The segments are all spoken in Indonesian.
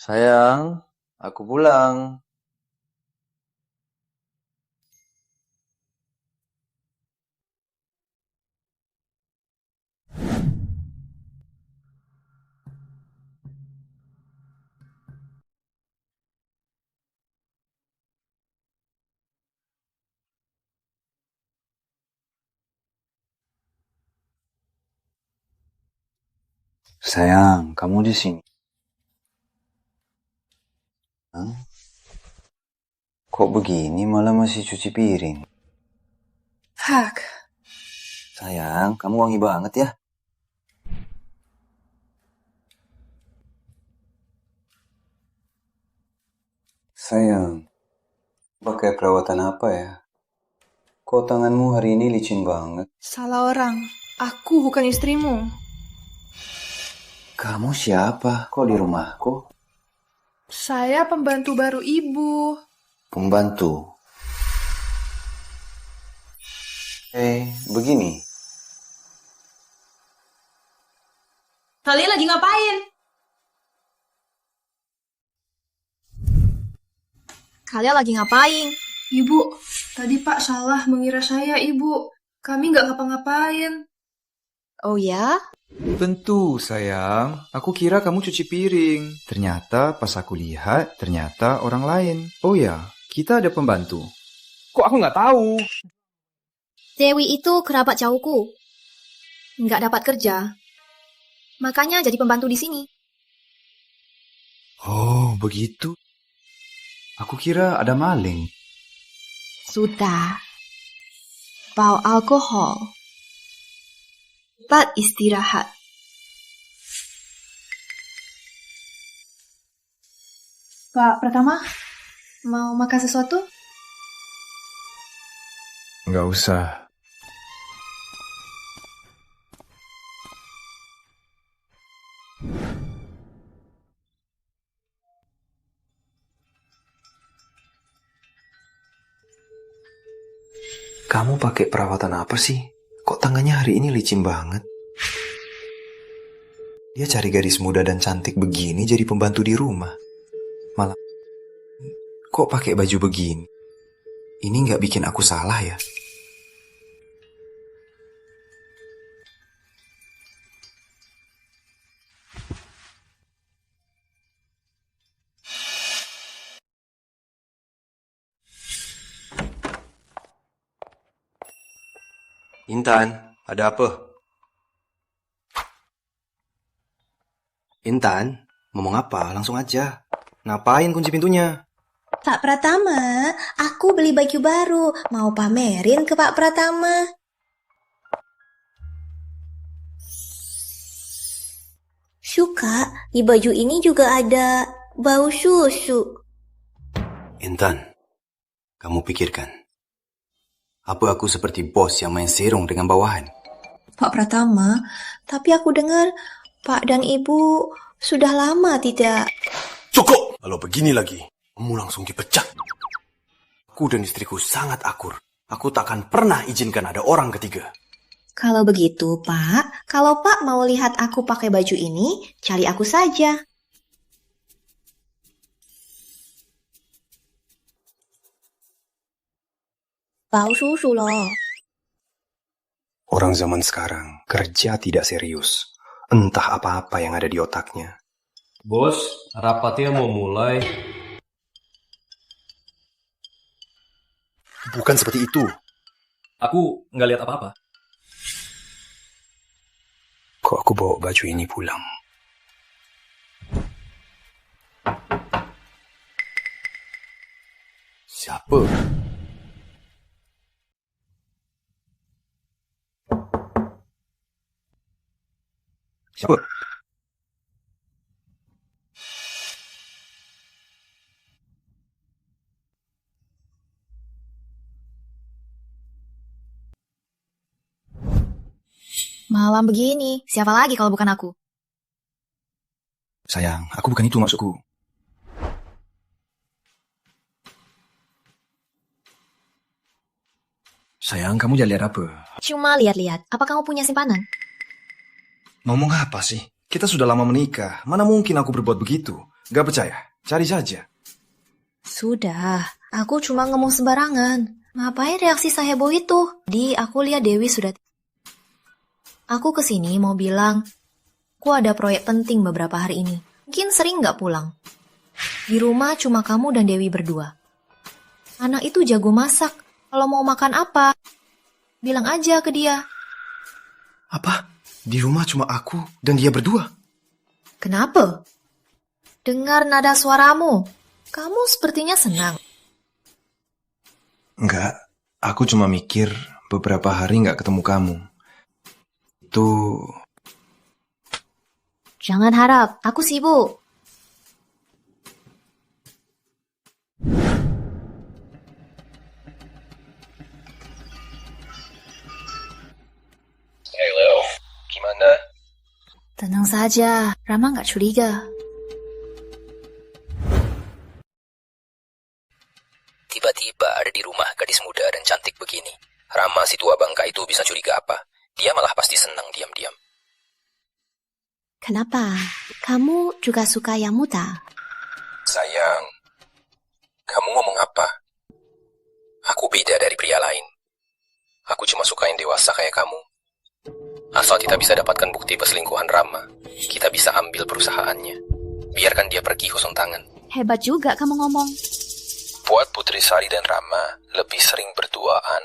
Sayang, aku pulang. Sayang, kamu di sini. Hah? Kok begini malah masih cuci piring? Hak, Sayang, kamu wangi banget ya. Sayang, pakai perawatan apa ya? Kok tanganmu hari ini licin banget? salah orang. Aku bukan istrimu. Kamu siapa? Kok di rumahku? Saya pembantu baru ibu. Pembantu. Begini. Kalian lagi ngapain? Kalian lagi ngapain? Ibu, tadi Pak salah mengira saya ibu. Kami nggak ngapa-ngapain. Oh ya? Tentu, sayang. Aku kira kamu cuci piring. Ternyata pas aku lihat, ternyata orang lain. Oh ya, kita ada pembantu. Kok aku nggak tahu? Dewi itu kerabat jauhku. Nggak dapat kerja. Makanya jadi pembantu di sini. Oh, begitu. Aku kira ada maling. Sudah. Bawa alkohol. Cepat istirahat. Pak Pratama, mau makan sesuatu? Nggak usah. Kamu pakai perawatan apa sih? Kok tangannya hari ini licin banget? Dia cari gadis muda dan cantik begini jadi pembantu di rumah. Malah, kok pakai baju begini? Ini nggak bikin aku salah ya? Intan, ada apa? Intan, ngomong apa? Langsung aja. Ngapain kunci pintunya? Pak Pratama, aku beli baju baru. Mau pamerin ke Pak Pratama. Suka, di baju ini juga ada bau susu. Intan, kamu pikirkan. Apa aku seperti bos yang main serong dengan bawahan? Pak Pratama, tapi aku dengar Pak dan Ibu sudah lama tidak. Cukup! Kalau begini lagi, kamu langsung dipecat. Aku dan istriku sangat akur. Aku takkan pernah izinkan ada orang ketiga. Kalau begitu, Pak, kalau Pak mau lihat aku pakai baju ini, cari aku saja. Bau susu loh. Orang zaman sekarang kerja tidak serius. Entah apa-apa yang ada di otaknya. Bos, rapatnya mau mulai. Bukan seperti itu. Aku nggak lihat apa-apa. Kok aku bawa baju ini pulang? Siapa? Siapa? Malam begini, siapa lagi kalau bukan aku? Sayang, aku bukan itu maksudku. Sayang, kamu jangan lihat apa? Cuma lihat-lihat, apa kamu punya simpanan? Ngomong apa sih? Kita sudah lama menikah. Mana mungkin aku berbuat begitu? Gak percaya? Cari saja. Sudah, aku cuma ngomong sembarangan. Ngapain reaksi seheboh itu? Di aku lihat Dewi sudah... Aku kesini mau bilang, aku ada proyek penting beberapa hari ini. Mungkin sering nggak pulang. Di rumah cuma kamu dan Dewi berdua. Anak itu jago masak. Kalau mau makan apa, bilang aja ke dia. Apa? Di rumah cuma aku dan dia berdua? Kenapa? Dengar nada suaramu. Kamu sepertinya senang. Enggak, aku cuma mikir beberapa hari nggak ketemu kamu. Itu... Jangan harap, aku sibuk. Hey Leo, gimana? Tenang saja, Rama nggak curiga. Tiba-tiba ada di rumah gadis muda dan cantik begini. Rama si tua bangka itu bisa curiga apa? Dia malah pasti senang diam-diam. Kenapa? Kamu juga suka yang muda? Sayang, kamu ngomong apa? Aku beda dari pria lain. Aku cuma suka yang dewasa kayak kamu. Asal kita bisa dapatkan bukti perselingkuhan Rama, kita bisa ambil perusahaannya. Biarkan dia pergi kosong tangan. Hebat juga kamu ngomong. Buat Putri Sari dan Rama lebih sering berduaan.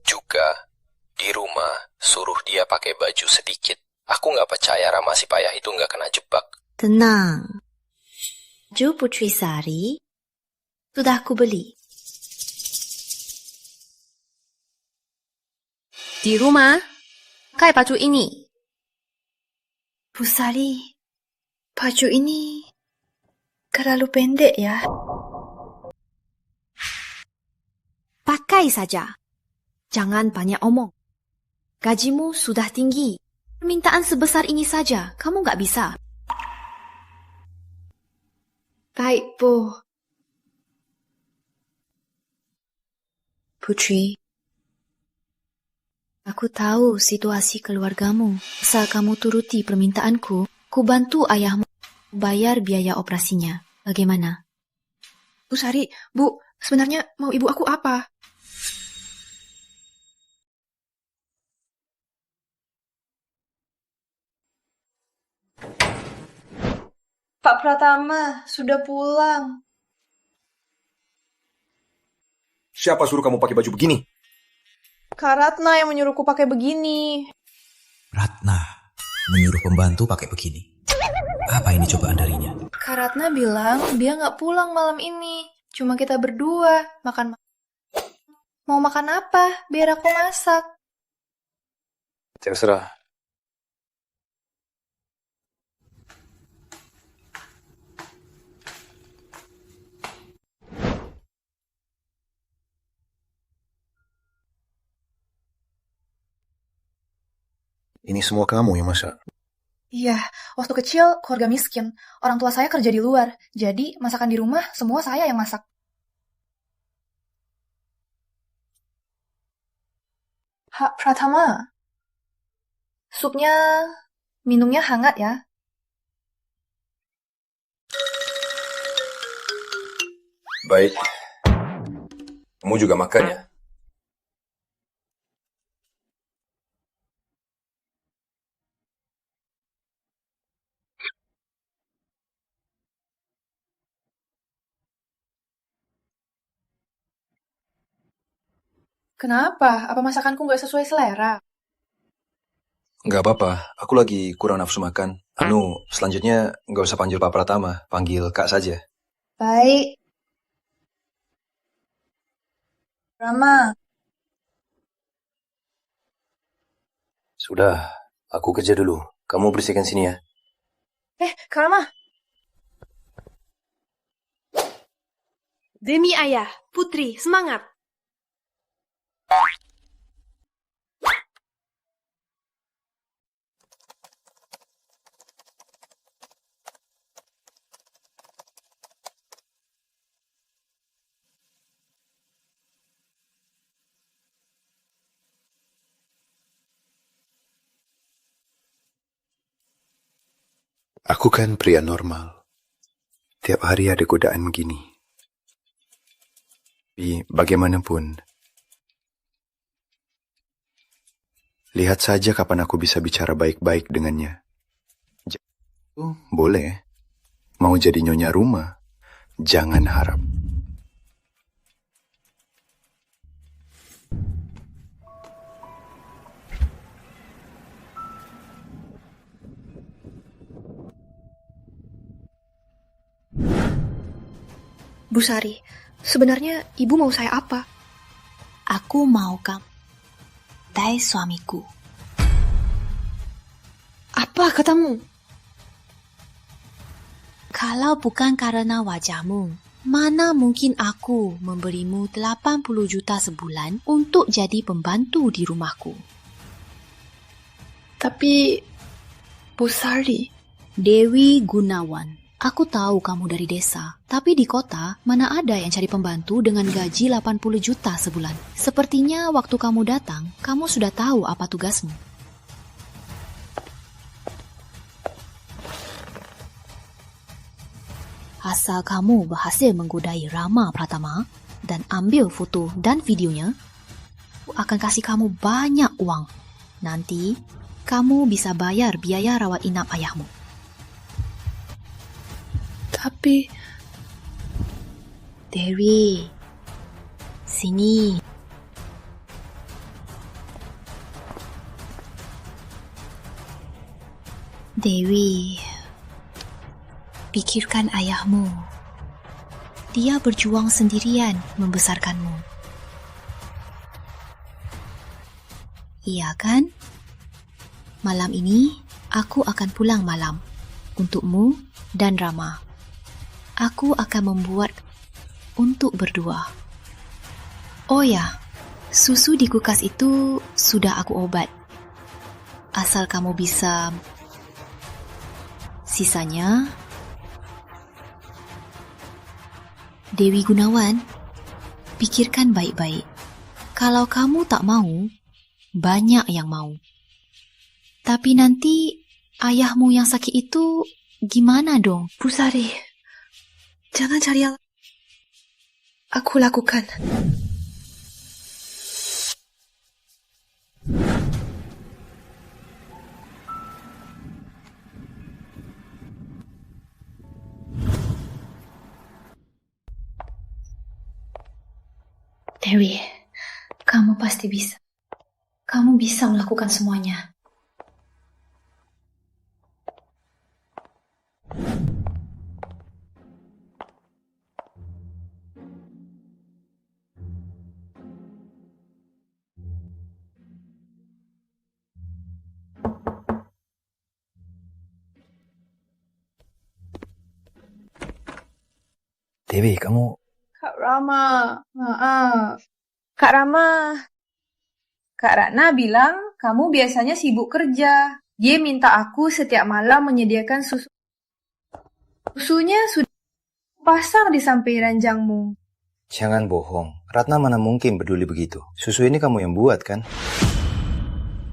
Juga, di rumah suruh dia pakai baju sedikit. Aku nggak percaya Rama si payah itu nggak kena jebak. Tenang. Baju Putri Sari sudah aku beli. Di rumah, pakai baju ini. Bu Sari, baju ini terlalu pendek ya. Pakai saja. Jangan banyak omong. Gajimu sudah tinggi. Permintaan sebesar ini saja, kamu nggak bisa. Baik, Bu. Putri, aku tahu situasi keluargamu. Asal kamu turuti permintaanku, ku bantu ayahmu bayar biaya operasinya. Bagaimana? Bu Sari, Bu, sebenarnya mau ibu aku apa? Pak Pratama, sudah pulang. Siapa suruh kamu pakai baju begini? Kak Ratna yang menyuruhku pakai begini. Ratna menyuruh pembantu pakai begini. Apa ini cobaan darinya? Kak Ratna bilang dia nggak pulang malam ini. Cuma kita berdua makan. Mau makan apa? Biar aku masak. Terserah. Ini semua kamu yang masak. Iya, waktu kecil keluarga miskin. Orang tua saya kerja di luar. Jadi masakan di rumah semua saya yang masak. Pak Pratama, supnya minumnya hangat ya. Baik. Kamu juga makan ya? Kenapa? Apa masakanku nggak sesuai selera? Nggak apa-apa, aku lagi kurang nafsu makan. Selanjutnya nggak usah panggil Pak Pratama, panggil Kak saja. Baik. Rama, Sudah, aku kerja dulu. Kamu bersihkan sini ya. Kak Rama. Demi ayah, Putri, semangat! Aku kan pria normal. Setiap hari ada godaan gini. Tapi bagaimanapun, lihat saja kapan aku bisa bicara baik-baik dengannya. Boleh. Mau jadi nyonya rumah, jangan harap. Bu Sari, sebenarnya ibu mau saya apa? Aku mau kamu tai suamiku. Apa katamu? Kalau bukan karena wajahmu, mana mungkin aku memberimu 80 juta sebulan untuk jadi pembantu di rumahku. Tapi, Bu Sari, Dewi Gunawan. Aku tahu kamu dari desa, tapi di kota mana ada yang cari pembantu dengan gaji 80 juta sebulan. Sepertinya waktu kamu datang, kamu sudah tahu apa tugasmu. Asal kamu berhasil menggodai Rama Pratama dan ambil foto dan videonya, aku akan kasih kamu banyak uang. Nanti, kamu bisa bayar biaya rawat inap ayahmu. tapi... Dewi, sini. Dewi, pikirkan ayahmu. Dia berjuang sendirian membesarkanmu. Iya kan? Malam ini, aku akan pulang malam. Untukmu dan Rama. Aku akan membuat untuk berdua. Oh ya, susu di kulkas itu sudah aku obat. Asal kamu bisa... Sisanya... Dewi Gunawan, pikirkan baik-baik. Kalau kamu tak mau, banyak yang mau. Tapi nanti ayahmu yang sakit itu gimana dong? Bu Sari, jangan cari yang aku lakukan. Dewi, kamu pasti bisa. Kamu bisa melakukan semuanya. Dewi, kamu... Kak Rama, maaf. Kak Rama, Kak Ratna bilang kamu biasanya sibuk kerja. Dia minta aku setiap malam menyediakan susu. Susunya sudah pasang di samping ranjangmu. Jangan bohong. Ratna mana mungkin peduli begitu. Susu ini kamu yang buat, kan?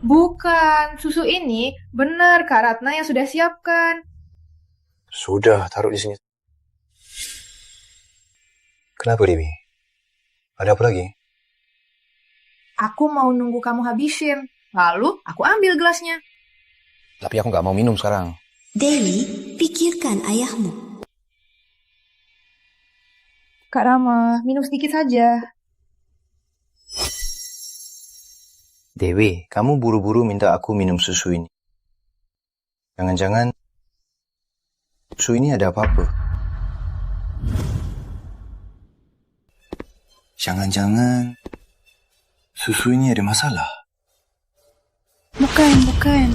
Bukan, susu ini benar Kak Ratna yang sudah siapkan. Sudah, taruh di sini. Kenapa, Dewi? Ada apa lagi? Aku mau nunggu kamu habisin. Lalu aku ambil gelasnya. Tapi aku nggak mau minum sekarang. Dewi, pikirkan ayahmu. Kak Rama, minum sedikit saja. Dewi, kamu buru-buru minta aku minum susu ini. Jangan-jangan susu ini ada apa-apa. Jangan-jangan susu ini ada masalah. Bukan.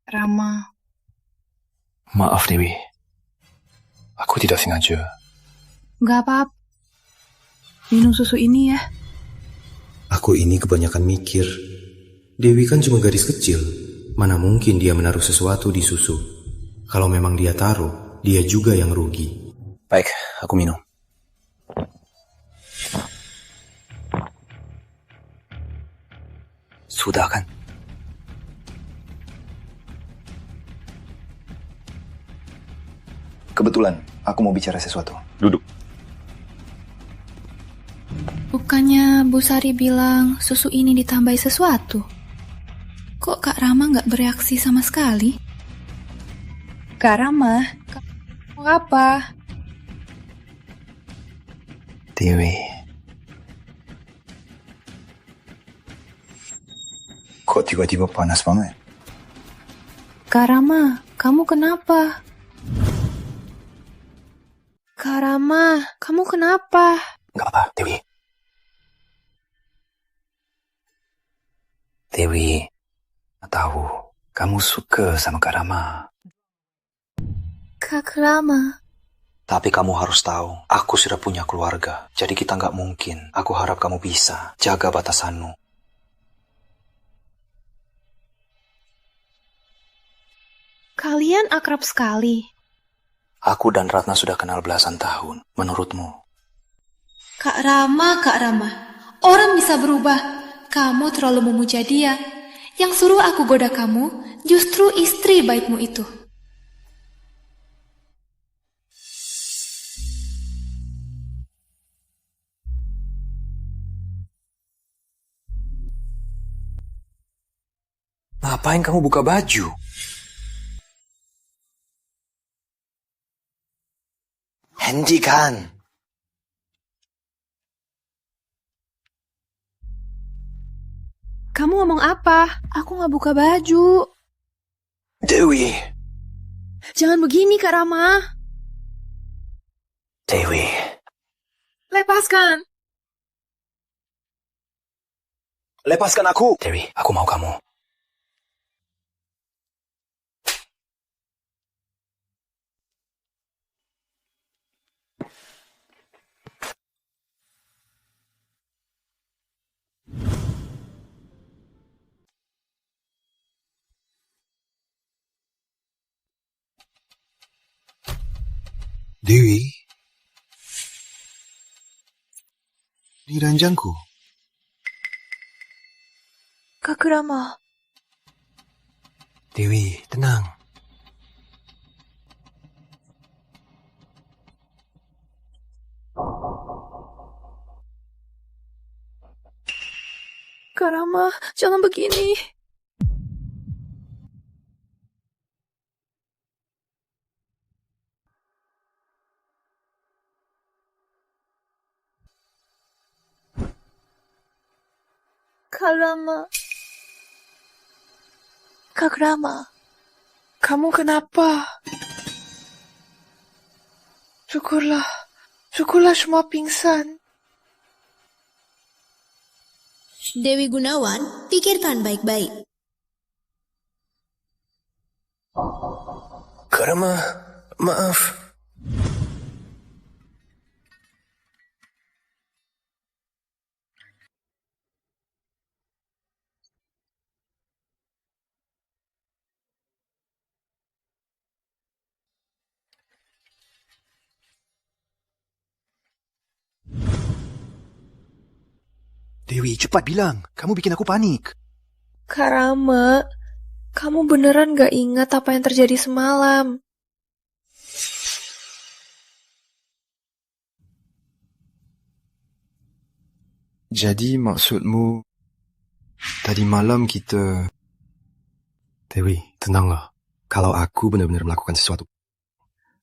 Rama. Maaf, Dewi. Aku tidak sengaja. Gak apa-apa. Minum susu ini ya. Aku ini kebanyakan mikir. Dewi kan cuma gadis kecil. Mana mungkin dia menaruh sesuatu di susu. Kalau memang dia taruh, dia juga yang rugi. Baik, aku minum. Sudah kan? Kebetulan, aku mau bicara sesuatu. Duduk. Bukannya Bu Sari bilang susu ini ditambahi sesuatu? Kok Kak Rama nggak bereaksi sama sekali? Kak Rama, kamu apa? Dewi. Kok tiba-tiba panas banget? Kak Rama, kamu kenapa? Kak Rama, kamu kenapa? Gak apa, Dewi. Dewi, tahu kamu suka sama Kak Rama. Kak Rama. Tapi kamu harus tahu, aku sudah punya keluarga. Jadi kita nggak mungkin. Aku harap kamu bisa jaga batasanmu. Kalian akrab sekali. Aku dan Ratna sudah kenal belasan tahun. Menurutmu? Kak Rama, orang bisa berubah. Kamu terlalu memuja dia. Yang suruh aku goda kamu, justru istri baikmu itu. Ngapain kamu buka baju? Hentikan. Kamu ngomong apa? Aku nggak buka baju. Dewi. Jangan begini, Kak Rama. Dewi. Lepaskan. Lepaskan aku. Dewi, aku mau kamu. Dewi, di ranjangku. Kak Rama. Dewi, tenang. Kak Rama, jangan begini. Kak Rama. Kak Rama. Kamu kenapa? Syukurlah semua pingsan. Dewi Gunawan, pikirkan baik-baik. Kak Rama, maaf. Dewi, cepat bilang. Kamu bikin aku panik. Kak Rama, kamu beneran gak ingat apa yang terjadi semalam? Jadi maksudmu, tadi malam kita... Dewi, tenanglah. Kalau aku benar-benar melakukan sesuatu,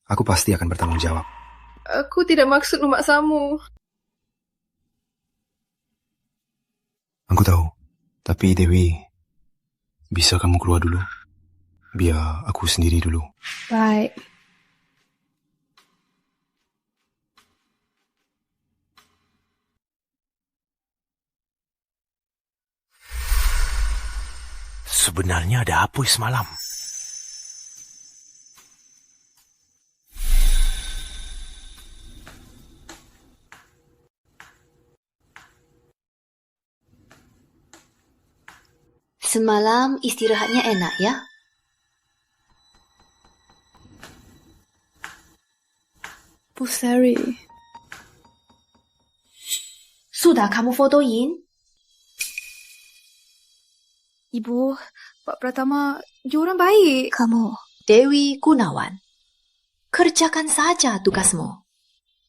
aku pasti akan bertanggung jawab. Aku tidak maksud memaksamu. Aku tahu. Tapi Dewi, bisa kamu keluar dulu? Biar aku sendiri dulu. Baik. Sebenarnya ada apa semalam? Semalam istirahatnya enak ya? Bu Sari. Sudah kamu fotoin? Ibu, Pak Pratama, dia orang baik. Kamu, Dewi Gunawan. Kerjakan saja tugasmu.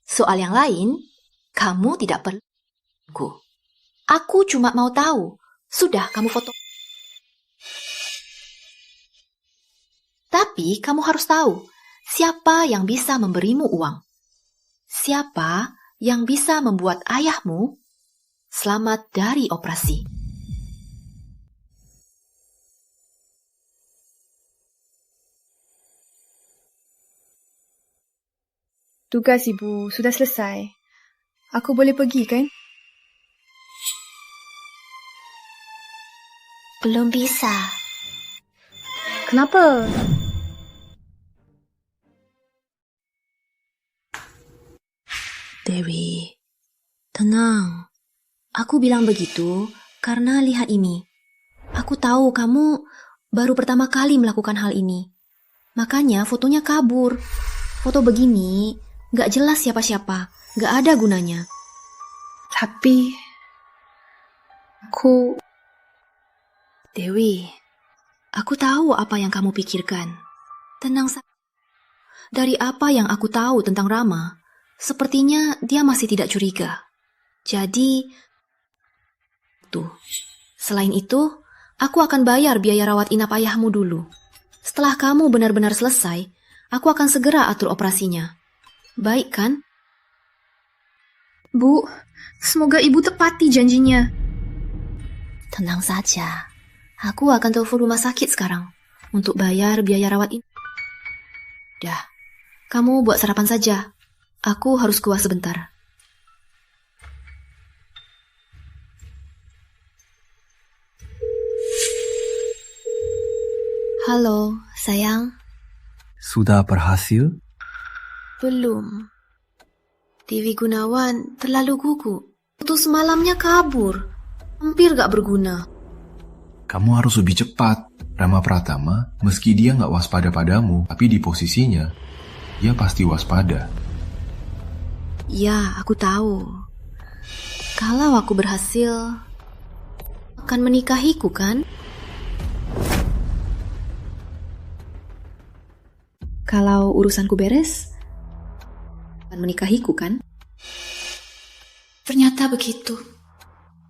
Soal yang lain, kamu tidak perlu. Aku cuma mau tahu. Sudah kamu foto. Tapi kamu harus tahu, siapa yang bisa memberimu uang. Siapa yang bisa membuat ayahmu selamat dari operasi. Tugas ibu sudah selesai. Aku boleh pergi kan? Belum bisa. Kenapa? Dewi, tenang. Aku bilang begitu karena lihat ini. Aku tahu kamu baru pertama kali melakukan hal ini. Makanya fotonya kabur. Foto begini gak jelas siapa-siapa, gak ada gunanya. Tapi aku... Dewi, aku tahu apa yang kamu pikirkan. Tenang saja. Dari apa yang aku tahu tentang Rama, sepertinya dia masih tidak curiga. Jadi, selain itu, aku akan bayar biaya rawat inap ayahmu dulu. Setelah kamu benar-benar selesai, aku akan segera atur operasinya. Baik kan? Bu, semoga ibu tepati janjinya. Tenang saja. Aku akan telepon rumah sakit sekarang untuk bayar biaya rawat inap. Dah, kamu buat sarapan saja. Aku harus keluar sebentar. Halo, sayang. Sudah berhasil? Belum. Dewi Gunawan terlalu gugup. Foto semalamnya kabur. Hampir gak berguna. Kamu harus lebih cepat. Rama Pratama, meski dia nggak waspada padamu, tapi di posisinya, dia pasti waspada. Ya, aku tahu. Kalau aku berhasil, akan menikahiku kan? Kalau urusanku beres, akan menikahiku kan? Ternyata begitu.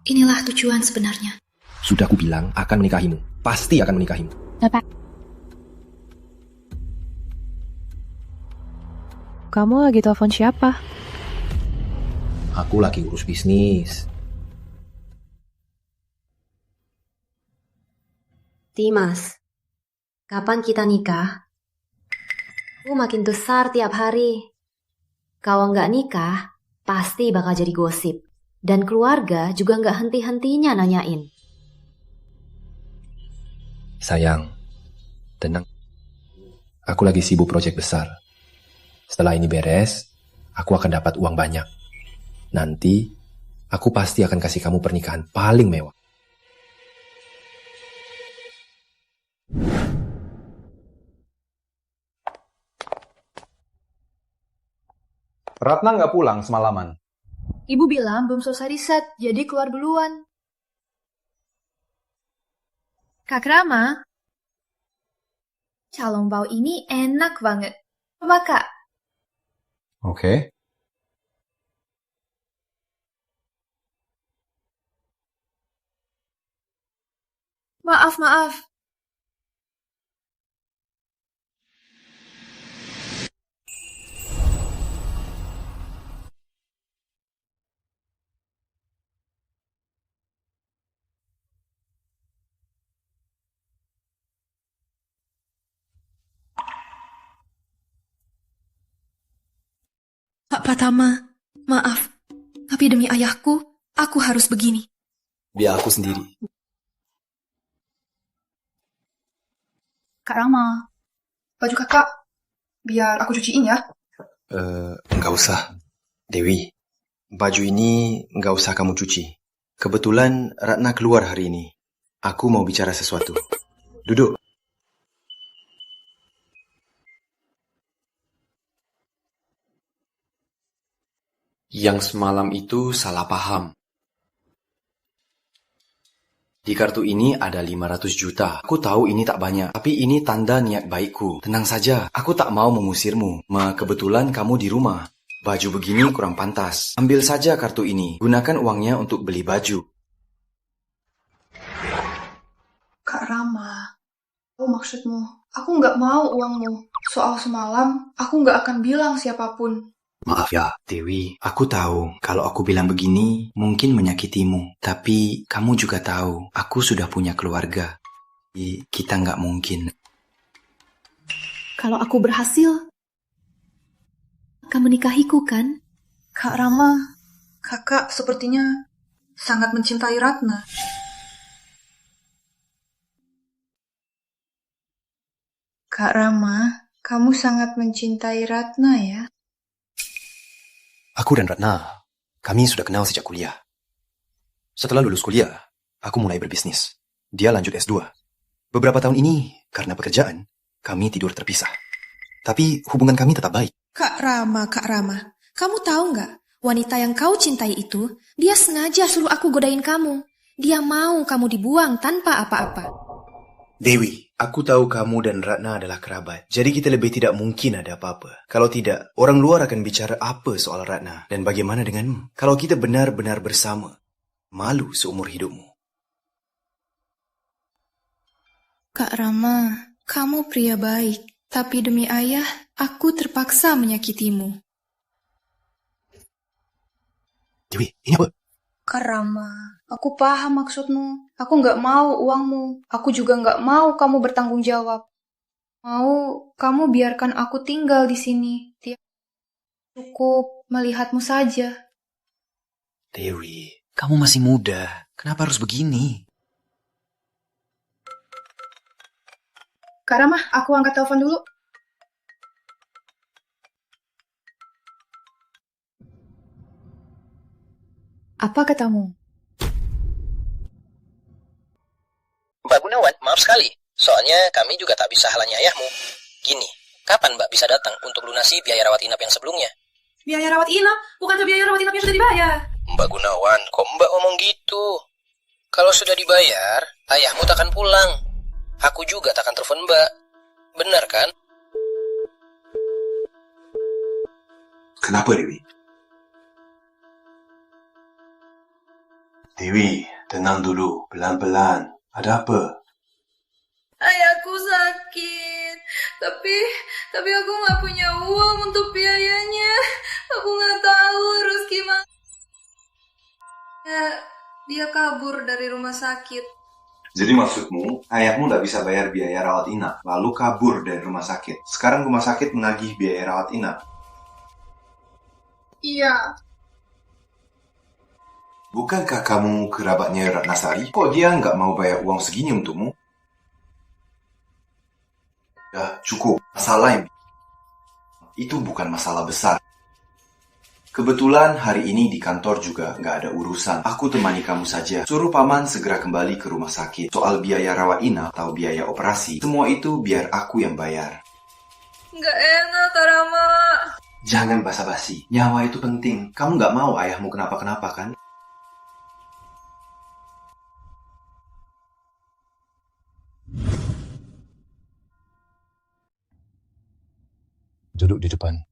Inilah tujuan sebenarnya. Sudah aku bilang akan menikahimu. Pasti akan menikahimu. Bapak. Kamu lagi telepon siapa? Aku lagi urus bisnis. Dimas, kapan kita nikah? Aku makin besar tiap hari. Kalau nggak nikah, pasti bakal jadi gosip. Dan keluarga juga nggak henti-hentinya nanyain. Sayang, tenang. Aku lagi sibuk proyek besar. Setelah ini beres, aku akan dapat uang banyak. Nanti, aku pasti akan kasih kamu pernikahan paling mewah. Ratna nggak pulang semalaman. Ibu bilang belum selesai riset, jadi keluar duluan. Kak Rama, calon bau ini enak banget. Coba Kak. Oke. Maaf. Pak Pratama, maaf. Tapi demi ayahku, aku harus begini. Biar aku sendiri. Kak Rama, baju kakak, biar aku cuciin ya. Nggak usah. Dewi, baju ini nggak usah kamu cuci. Kebetulan Ratna keluar hari ini. Aku mau bicara sesuatu. Duduk. Yang semalam itu salah paham. Di kartu ini ada 500 juta. Aku tahu ini tak banyak, tapi ini tanda niat baikku. Tenang saja, aku tak mau mengusirmu. Kebetulan kamu di rumah. Baju begini kurang pantas. Ambil saja kartu ini. Gunakan uangnya untuk beli baju. Kak Rama, apa maksudmu? Aku nggak mau uangmu. Soal semalam, aku nggak akan bilang siapapun. Maaf ya, Dewi. Aku tahu kalau aku bilang begini mungkin menyakitimu. Tapi kamu juga tahu aku sudah punya keluarga. Kita nggak mungkin. Kalau aku berhasil, akan menikahiku kan? Kak Rama, kakak sepertinya sangat mencintai Ratna. Kak Rama, kamu sangat mencintai Ratna ya? Aku dan Ratna, kami sudah kenal sejak kuliah. Setelah lulus kuliah, aku mulai berbisnis. Dia lanjut S2. Beberapa tahun ini, karena pekerjaan, kami tidur terpisah. Tapi hubungan kami tetap baik. Kak Rama, kamu tahu nggak? Wanita yang kau cintai itu, dia sengaja suruh aku godain kamu. Dia mau kamu dibuang tanpa apa-apa. Dewi, aku tahu kamu dan Ratna adalah kerabat. Jadi kita lebih tidak mungkin ada apa-apa. Kalau tidak, orang luar akan bicara apa soal Ratna. Dan bagaimana denganmu? Kalau kita benar-benar bersama, malu seumur hidupmu. Kak Rama, kamu pria baik. Tapi demi ayah, aku terpaksa menyakitimu. Dewi, ini apa? Kak Rama, aku paham maksudmu. Aku nggak mau uangmu. Aku juga nggak mau kamu bertanggung jawab. Mau kamu biarkan aku tinggal di sini. Cukup melihatmu saja. Dewi, kamu masih muda. Kenapa harus begini? Kak Rama, aku angkat telepon dulu. Apa katamu? Mbak Gunawan, maaf sekali. Soalnya kami juga tak bisa halangi ayahmu. Gini, kapan Mbak bisa datang untuk lunasi biaya rawat inap yang sebelumnya? Biaya rawat inap? Bukan biaya rawat inap yang sudah dibayar. Mbak Gunawan, kok Mbak ngomong gitu? Kalau sudah dibayar, ayahmu takkan pulang. Aku juga takkan telepon Mbak. Benar kan? Kenapa, Dewi? Dewi, tenang dulu. Pelan-pelan. Ada apa? Ayahku sakit. Tapi aku nggak punya uang untuk biayanya. Aku nggak tahu harus gimana. Dia kabur dari rumah sakit. Jadi maksudmu, ayahmu tidak bisa bayar biaya rawat inap, lalu kabur dari rumah sakit. Sekarang rumah sakit menagih biaya rawat inap. Iya. Bukankah kamu kerabatnya Ratna Sari? Kok dia nggak mau bayar uang segini untukmu? Ya, cukup. Masalah yang... Itu bukan masalah besar. Kebetulan hari ini di kantor juga nggak ada urusan. Aku temani kamu saja. Suruh paman segera kembali ke rumah sakit. Soal biaya rawat inap atau biaya operasi, semua itu biar aku yang bayar. Nggak enak, Kak Rama. Jangan basa-basi. Nyawa itu penting. Kamu nggak mau ayahmu kenapa-kenapa, kan? Duduk di depan.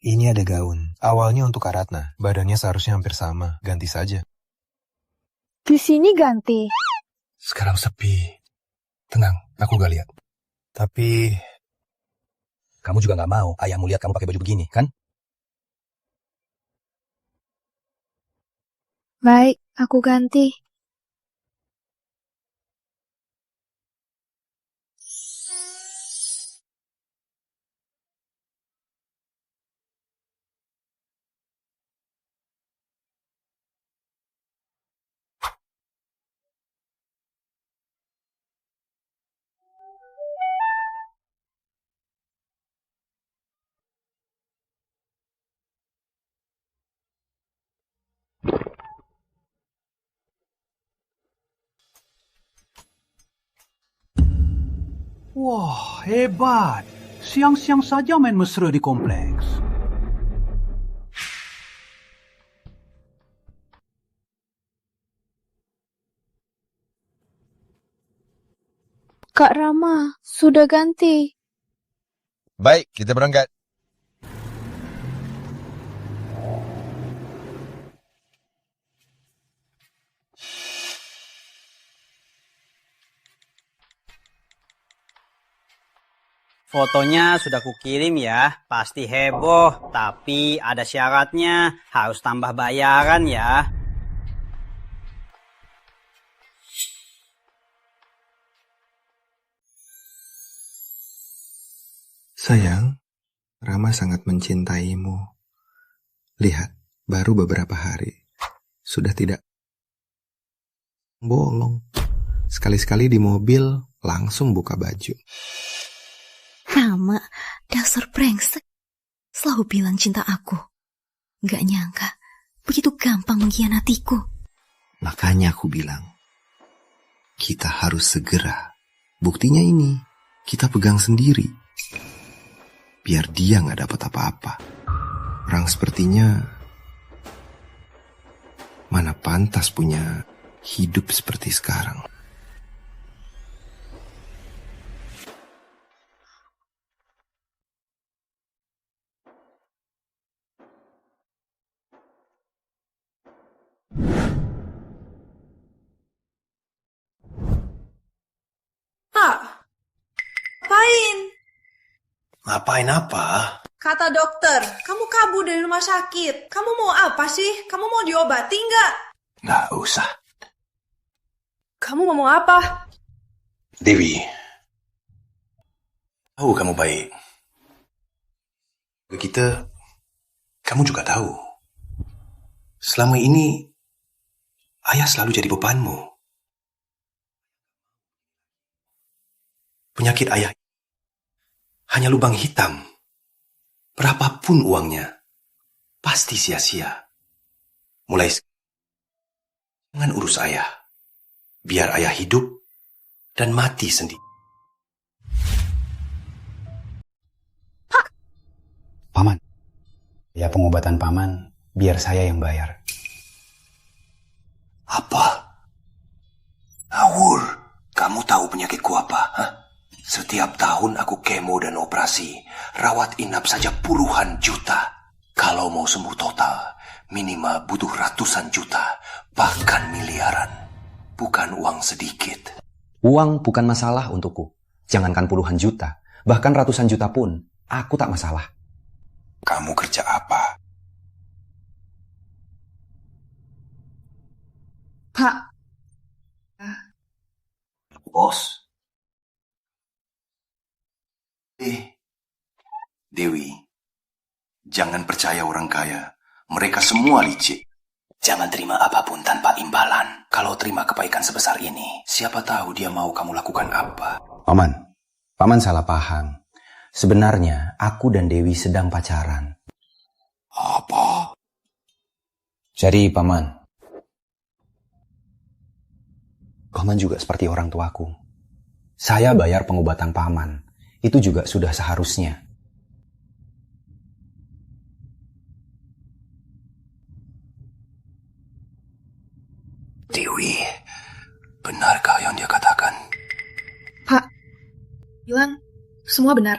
Ini ada gaun. Awalnya untuk Kak Ratna. Badannya seharusnya hampir sama. Ganti saja. Di sini ganti. Sekarang sepi. Tenang, aku gak lihat. Tapi... Kamu juga gak mau ayahmu lihat kamu pakai baju begini, kan? Baik, aku ganti. Wah, hebat. Siang-siang saja main mesra di kompleks. Kak Rama, sudah ganti. Baik, kita berangkat. Fotonya sudah kukirim ya, pasti heboh. Tapi ada syaratnya, harus tambah bayaran ya. Sayang, Rama sangat mencintaimu. Lihat, baru beberapa hari. Sudah tidak bolong. Sekali-sekali di mobil, langsung buka baju. Rama, dasar brengsek. Selalu bilang cinta aku. Gak nyangka, begitu gampang mengkhianatiku. Makanya aku bilang, kita harus segera. Buktinya ini, kita pegang sendiri. Biar dia gak dapat apa-apa. Orang sepertinya mana pantas punya hidup seperti sekarang. Pak, ngapain? Ngapain apa? Kata dokter, kamu kabur dari rumah sakit. Kamu mau apa sih? Kamu mau diobati nggak? Nggak usah. Kamu mau apa? Dewi, tahu kamu baik. Kita, kamu juga tahu. Selama ini, ayah selalu jadi bebanmu. Penyakit ayah hanya lubang hitam. Berapapun uangnya, pasti sia-sia. Mulai jangan urus ayah. Biar ayah hidup dan mati sendiri. Paman, ya pengobatan paman, biar saya yang bayar. Apa? Ngawur, kamu tahu penyakitku apa? Hah? Setiap tahun aku kemo dan operasi, rawat inap saja puluhan juta. Kalau mau sembuh total, minimal butuh ratusan juta, bahkan miliaran. Bukan uang sedikit. Uang bukan masalah untukku. Jangankan puluhan juta, bahkan ratusan juta pun, aku tak masalah. Kamu kerja apa? Pak. Bos. Dewi, jangan percaya orang kaya. Mereka semua licik. Jangan terima apapun tanpa imbalan. Kalau terima kebaikan sebesar ini, siapa tahu dia mau kamu lakukan apa. Paman salah paham. Sebenarnya aku dan Dewi sedang pacaran. Apa? Jadi paman juga seperti orang tuaku. Saya bayar pengobatan paman. Itu juga sudah seharusnya. Dewi, benarkah yang dia katakan? Pak, bilang semua benar.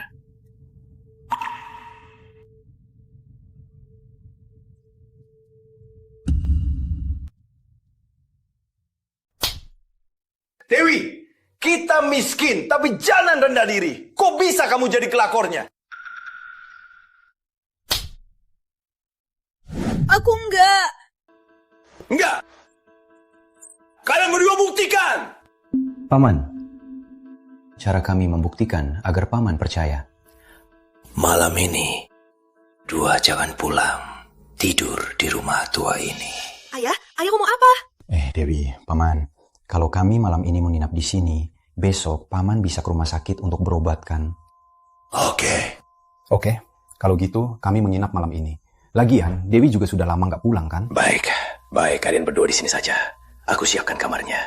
Dewi, kita miskin tapi jangan rendah diri. Kok bisa kamu jadi kelakornya? Aku enggak. Enggak. Kalian berdua buktikan. Paman, cara kami membuktikan agar paman percaya. Malam ini, dua jangan pulang. Tidur di rumah tua ini. Ayah ngomong apa? Dewi, paman, kalau kami malam ini menginap di sini, besok paman bisa ke rumah sakit untuk berobat kan? Oke, kalau gitu kami menginap malam ini. Lagian, Dewi juga sudah lama nggak pulang kan? Baik, kalian berdua di sini saja. Aku siapkan kamarnya.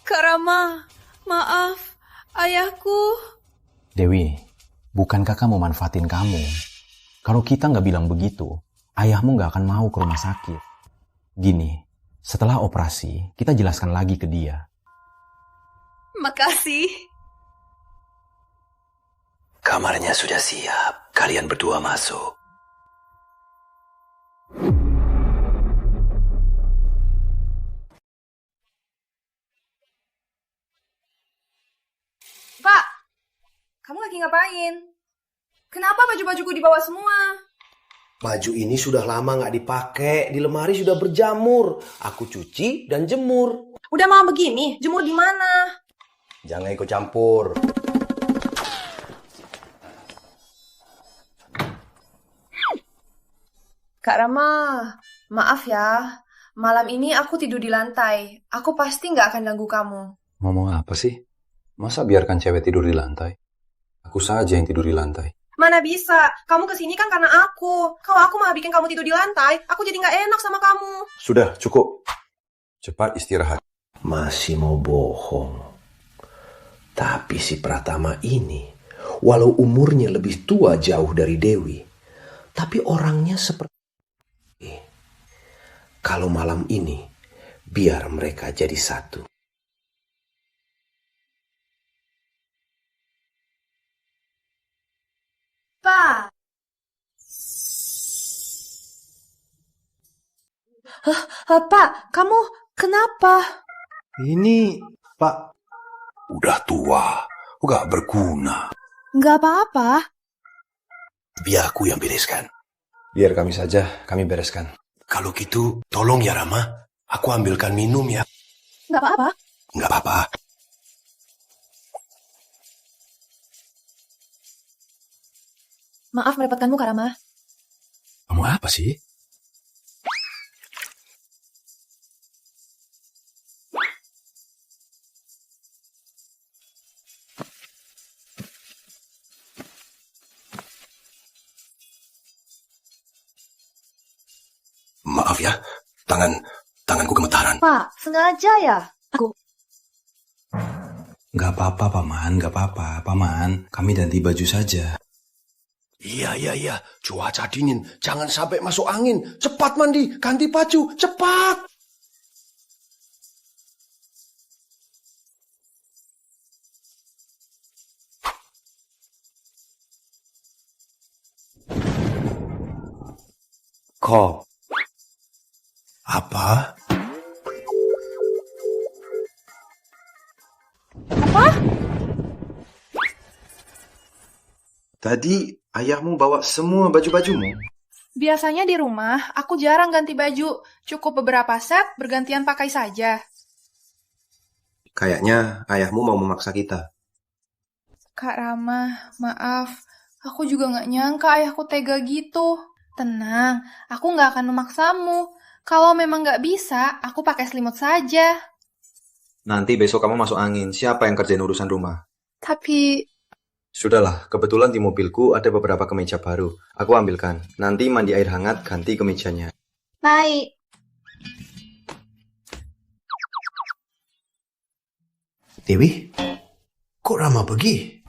Kak Rama, maaf. Ayahku. Dewi, bukankah kamu manfaatin kamu? Kalau kita nggak bilang begitu, ayahmu nggak akan mau ke rumah sakit. Gini, setelah operasi, kita jelaskan lagi ke dia. Makasih. Kamarnya sudah siap. Kalian berdua masuk. Pak, kamu lagi ngapain? Kenapa baju-bajuku dibawa semua? Baju ini sudah lama nggak dipakai, di lemari sudah berjamur. Aku cuci dan jemur. Udah malam begini, jemur di mana? Jangan ikut campur. Kak Rama, maaf ya. Malam ini aku tidur di lantai. Aku pasti nggak akan ganggu kamu. Ngomong apa sih? Masa biarkan cewek tidur di lantai? Aku saja yang tidur di lantai. Mana bisa? Kamu kesini kan karena aku. Kalau aku malah bikin kamu tidur di lantai, aku jadi nggak enak sama kamu. Sudah, cukup. Cepat istirahat. Masih mau bohong. Tapi si Pratama ini, walau umurnya lebih tua jauh dari Dewi, tapi orangnya seperti... Kalau malam ini, biar mereka jadi satu. Pak. Pak, kamu kenapa? Ini, Pak. Udah tua, gak berguna. Nggak apa-apa. Biar aku yang bereskan. Biar kami saja, kami bereskan. Kalau gitu, tolong ya Rama. Aku ambilkan minum ya. Nggak apa-apa. Nggak apa-apa. Maaf merepotkanmu, Kak Rama. Kamu apa sih? Maaf ya, tanganku gemetaran. Pak, sengaja ya? Gak apa-apa, Paman. Gak apa-apa, Paman. Kami ganti baju saja. Iya. Cuaca dingin. Jangan sampai masuk angin. Cepat mandi, ganti baju. Cepat. Kok? Apa? Apa? Tadi ayahmu bawa semua baju-bajumu. Biasanya di rumah, aku jarang ganti baju. Cukup beberapa set, bergantian pakai saja. Kayaknya ayahmu mau memaksa kita. Kak Rama, maaf. Aku juga gak nyangka ayahku tega gitu. Tenang, aku gak akan memaksamu. Kalau memang gak bisa, aku pakai selimut saja. Nanti besok kamu masuk angin. Siapa yang kerjain urusan rumah? Tapi... Sudahlah, kebetulan di mobilku ada beberapa kemeja baru. Aku ambilkan. Nanti mandi air hangat, ganti kemejanya. Baik. Dewi, kok Rama pergi?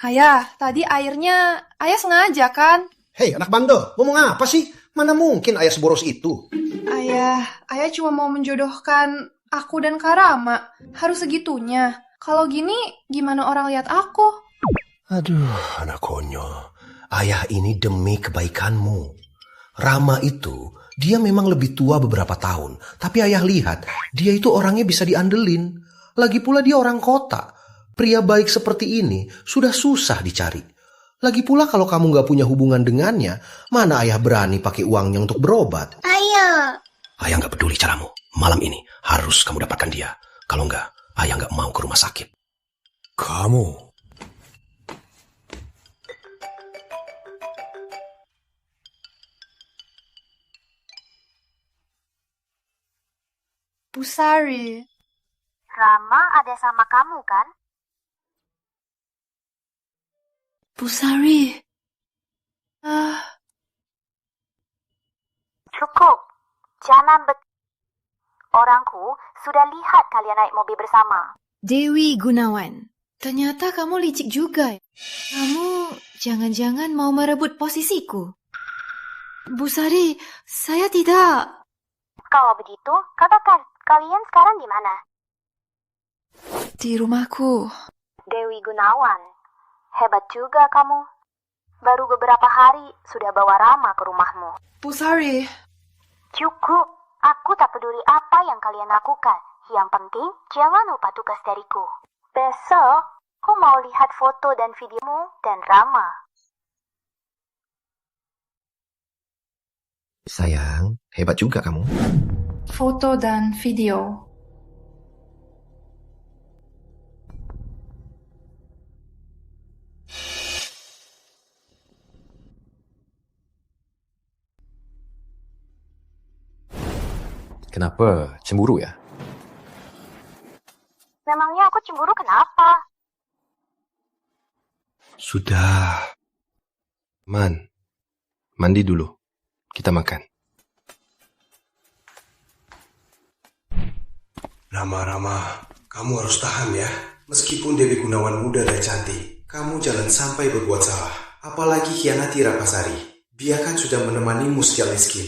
Ayah, tadi airnya... Ayah sengaja kan? Hei, anak bandel, ngomong apa sih? Mana mungkin ayah seboros itu? Ayah cuma mau menjodohkan aku dan Kak Rama. Harus segitunya. Kalau gini, gimana orang lihat aku? Aduh, anak konyol. Ayah ini demi kebaikanmu. Rama itu, dia memang lebih tua beberapa tahun. Tapi ayah lihat, dia itu orangnya bisa diandelin. Lagi pula dia orang kota. Pria baik seperti ini sudah susah dicari. Lagi pula kalau kamu gak punya hubungan dengannya, mana ayah berani pakai uangnya untuk berobat? Ayah. Ayah gak peduli caramu. Malam ini harus kamu dapatkan dia. Kalau enggak, ayah gak mau ke rumah sakit. Kamu... Pusari. Rama ada sama kamu kan? Pusari. Cukup. Jangan Orangku sudah lihat kalian naik mobil bersama. Dewi Gunawan, ternyata kamu licik juga. Kamu jangan-jangan mau merebut posisiku. Bu Sari, saya tidak. Kalau begitu, katakan, kalian sekarang di mana? Di rumahku. Dewi Gunawan, hebat juga kamu. Baru beberapa hari sudah bawa Rama ke rumahmu. Bu Sari. Cukup, aku tak peduli apa yang kalian lakukan. Yang penting, jangan lupa tugas dariku. Besok, aku mau lihat foto dan videomu dan Rama. Sayang, hebat juga kamu. Foto dan video. Kenapa? Cemburu ya? Memangnya aku cemburu kenapa? Sudah. Mandi dulu. Kita makan. Rama, kamu harus tahan ya. Meskipun Dewi Gunawan muda dan cantik, kamu jangan sampai berbuat salah. Apalagi khianati Rapasari. Dia kan sudah menemanimu sejak miskin.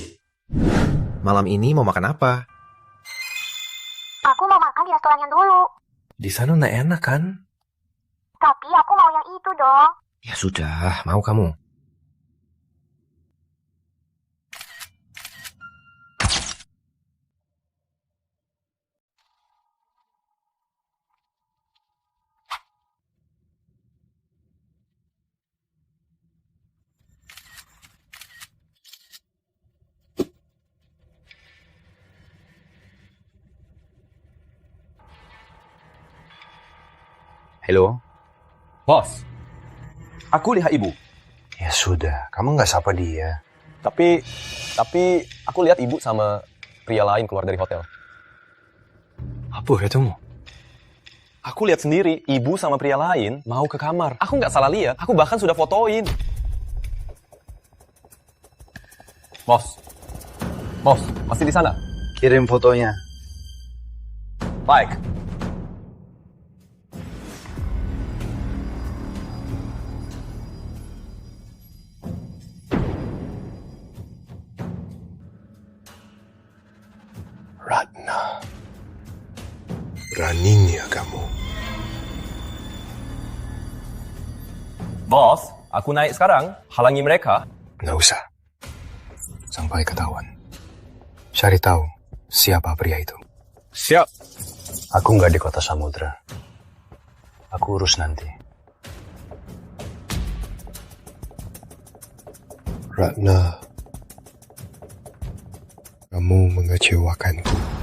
Malam ini mau makan apa? Aku mau makan di restoran yang dulu. Di sana nggak enak kan? Tapi aku mau yang itu dong. Ya sudah, mau kamu. Halo? Bos, aku lihat ibu. Ya sudah, kamu nggak sapa dia. Tapi aku lihat ibu sama pria lain keluar dari hotel. Apa katamu? Aku lihat sendiri, ibu sama pria lain mau ke kamar. Aku nggak salah lihat, aku bahkan sudah fotoin. Bos, masih di sana? Kirim fotonya. Baik. Ratna. Beraninya kamu. Bos, aku naik sekarang. Halangi mereka. Nggak usah. Sampai ketahuan. Cari tahu siapa pria itu. Siap. Aku nggak di kota Samudra. Aku urus nanti. Ratna, kamu mengecewakanku.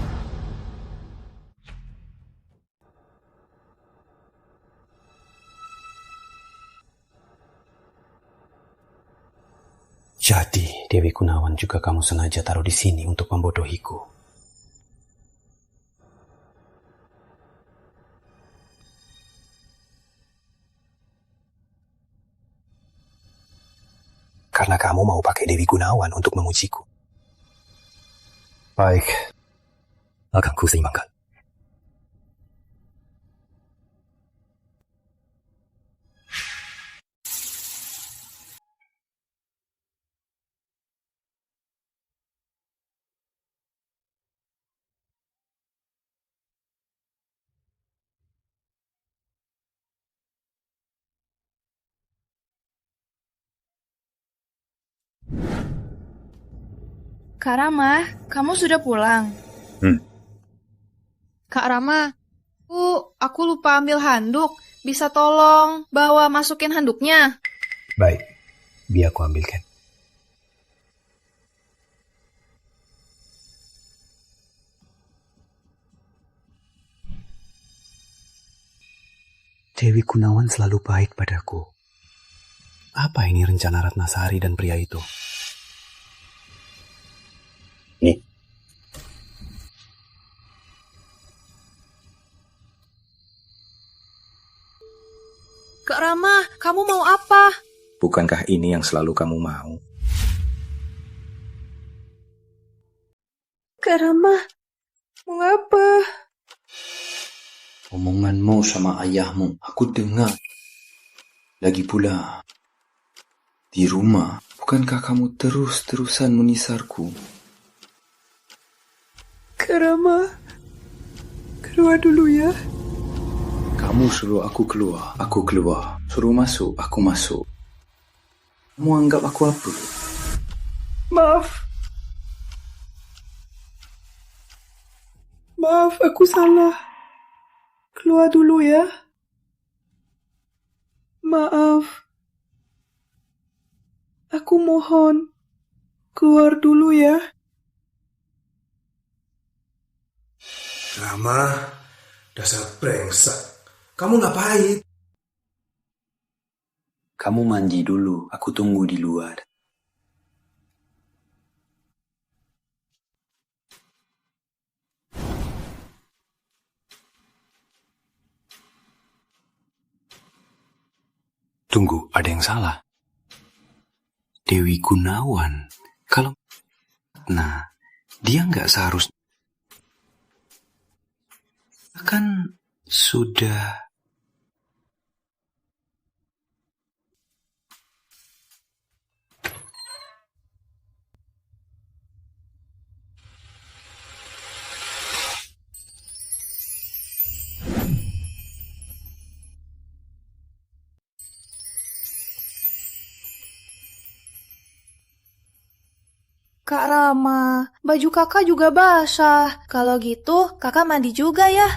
Jadi, Dewi Gunawan juga kamu sengaja taruh di sini untuk membodohiku. Karena kamu mau pakai Dewi Gunawan untuk mengujiku. Baik, akan kuseimbangkan. Kak Rama, kamu sudah pulang? Kak Rama, aku lupa ambil handuk. Bisa tolong bawa masukin handuknya? Baik, biar aku ambilkan. Dewi Gunawan selalu baik padaku. Apa ini rencana Ratnasari dan pria itu? Nih. Kak Rama, kamu mau apa? Bukankah ini yang selalu kamu mau? Kak Rama, Mengapa? Omonganmu sama ayahmu, aku dengar. Lagi pula, di rumah, bukankah kamu terus-terusan menisarku? Kak Rama, keluar dulu ya. Kamu suruh aku keluar. Suruh masuk, aku masuk. Kamu anggap aku apa? Maaf, aku salah. Keluar dulu ya. Maaf. Aku mohon. Keluar dulu ya. Rama, dasar brengsek. Kamu ngapain? Kamu mandi dulu, aku tunggu di luar. Tunggu, ada yang salah. Dewi Gunawan, kalau... Nah, dia nggak seharusnya... Kan sudah... Kak Rama, baju kakak juga basah. Kalau gitu, kakak mandi juga ya.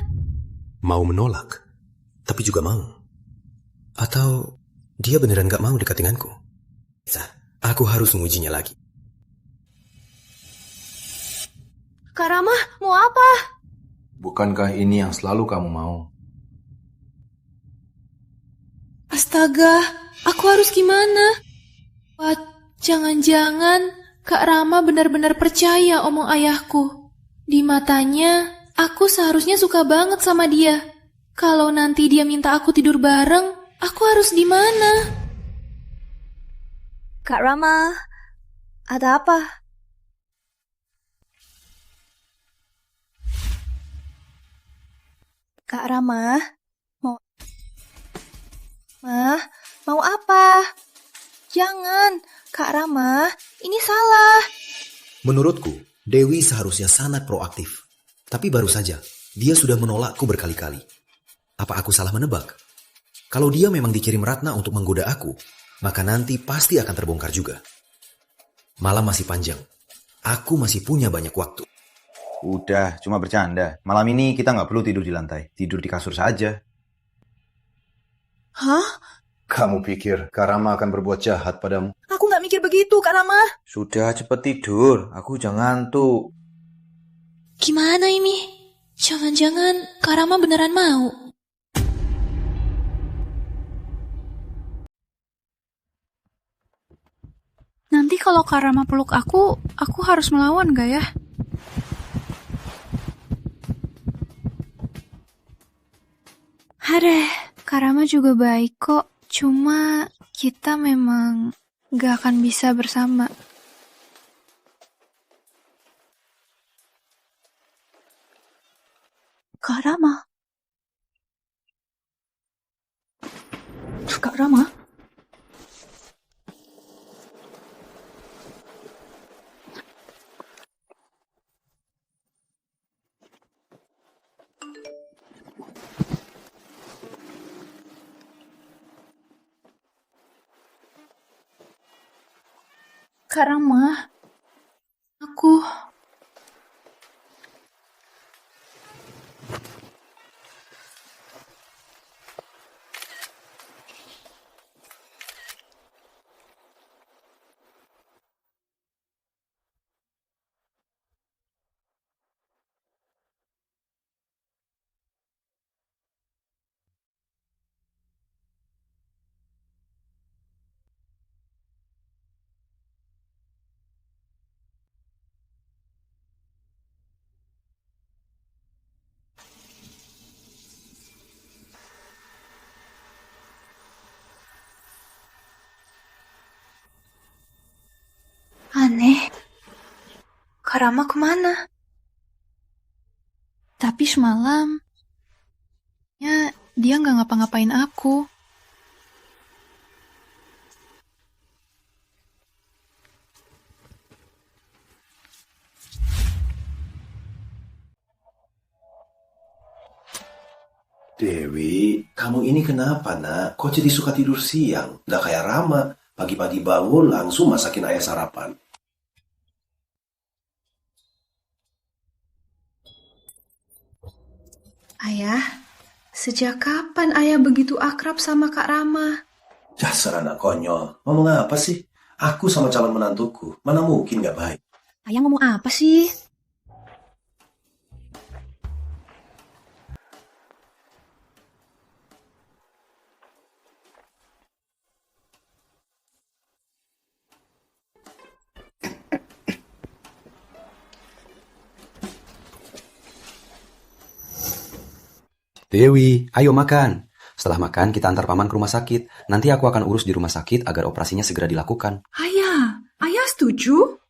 Mau menolak, tapi juga mau. Atau dia beneran gak mau dekat denganku? Aku harus mengujinya lagi. Kak Rama, mau apa? Bukankah ini yang selalu kamu mau? Astaga, aku harus gimana? Wah, jangan-jangan Kak Rama benar-benar percaya omong ayahku. Di matanya, aku seharusnya suka banget sama dia. Kalau nanti dia minta aku tidur bareng, aku harus di mana? Kak Rama, ada apa? Kak Rama, mau apa? Jangan, Kak Rama, ini salah. Menurutku, Dewi seharusnya sangat proaktif. Tapi baru saja, dia sudah menolakku berkali-kali. Apa aku salah menebak? Kalau dia memang dikirim Ratna untuk menggoda aku, maka nanti pasti akan terbongkar juga. Malam masih panjang. Aku masih punya banyak waktu. Udah, cuma bercanda. Malam ini kita nggak perlu tidur di lantai. Tidur di kasur saja. Hah? Kamu pikir Kak Rama akan berbuat jahat padamu? Aku nggak mikir begitu, Kak Rama. Sudah, cepet tidur. Aku jangan ngantuk. Gimana ini? Jangan-jangan Kak Rama beneran mau. Nanti kalau Kak Rama peluk aku harus melawan gak ya? Hadeh, Kak Rama juga baik kok. Cuma kita memang gak akan bisa bersama. Kak Rama. Kak Rama? Kak Rama, aku... Aneh. Kak Rama kemana? Tapi semalam, ya dia nggak ngapa-ngapain aku. Dewi, kamu ini kenapa, nak? Kok jadi suka tidur siang? Nggak kayak Rama. Pagi-pagi bangun langsung masakin ayah sarapan. Ayah, sejak kapan ayah begitu akrab sama Kak Rama? Dasar anak konyol. Ngomong apa sih? Aku sama calon menantuku. Mana mungkin nggak baik? Ayah ngomong apa sih? Dewi, ayo makan. Setelah makan, kita antar paman ke rumah sakit. Nanti aku akan urus di rumah sakit agar operasinya segera dilakukan. Ayah setuju?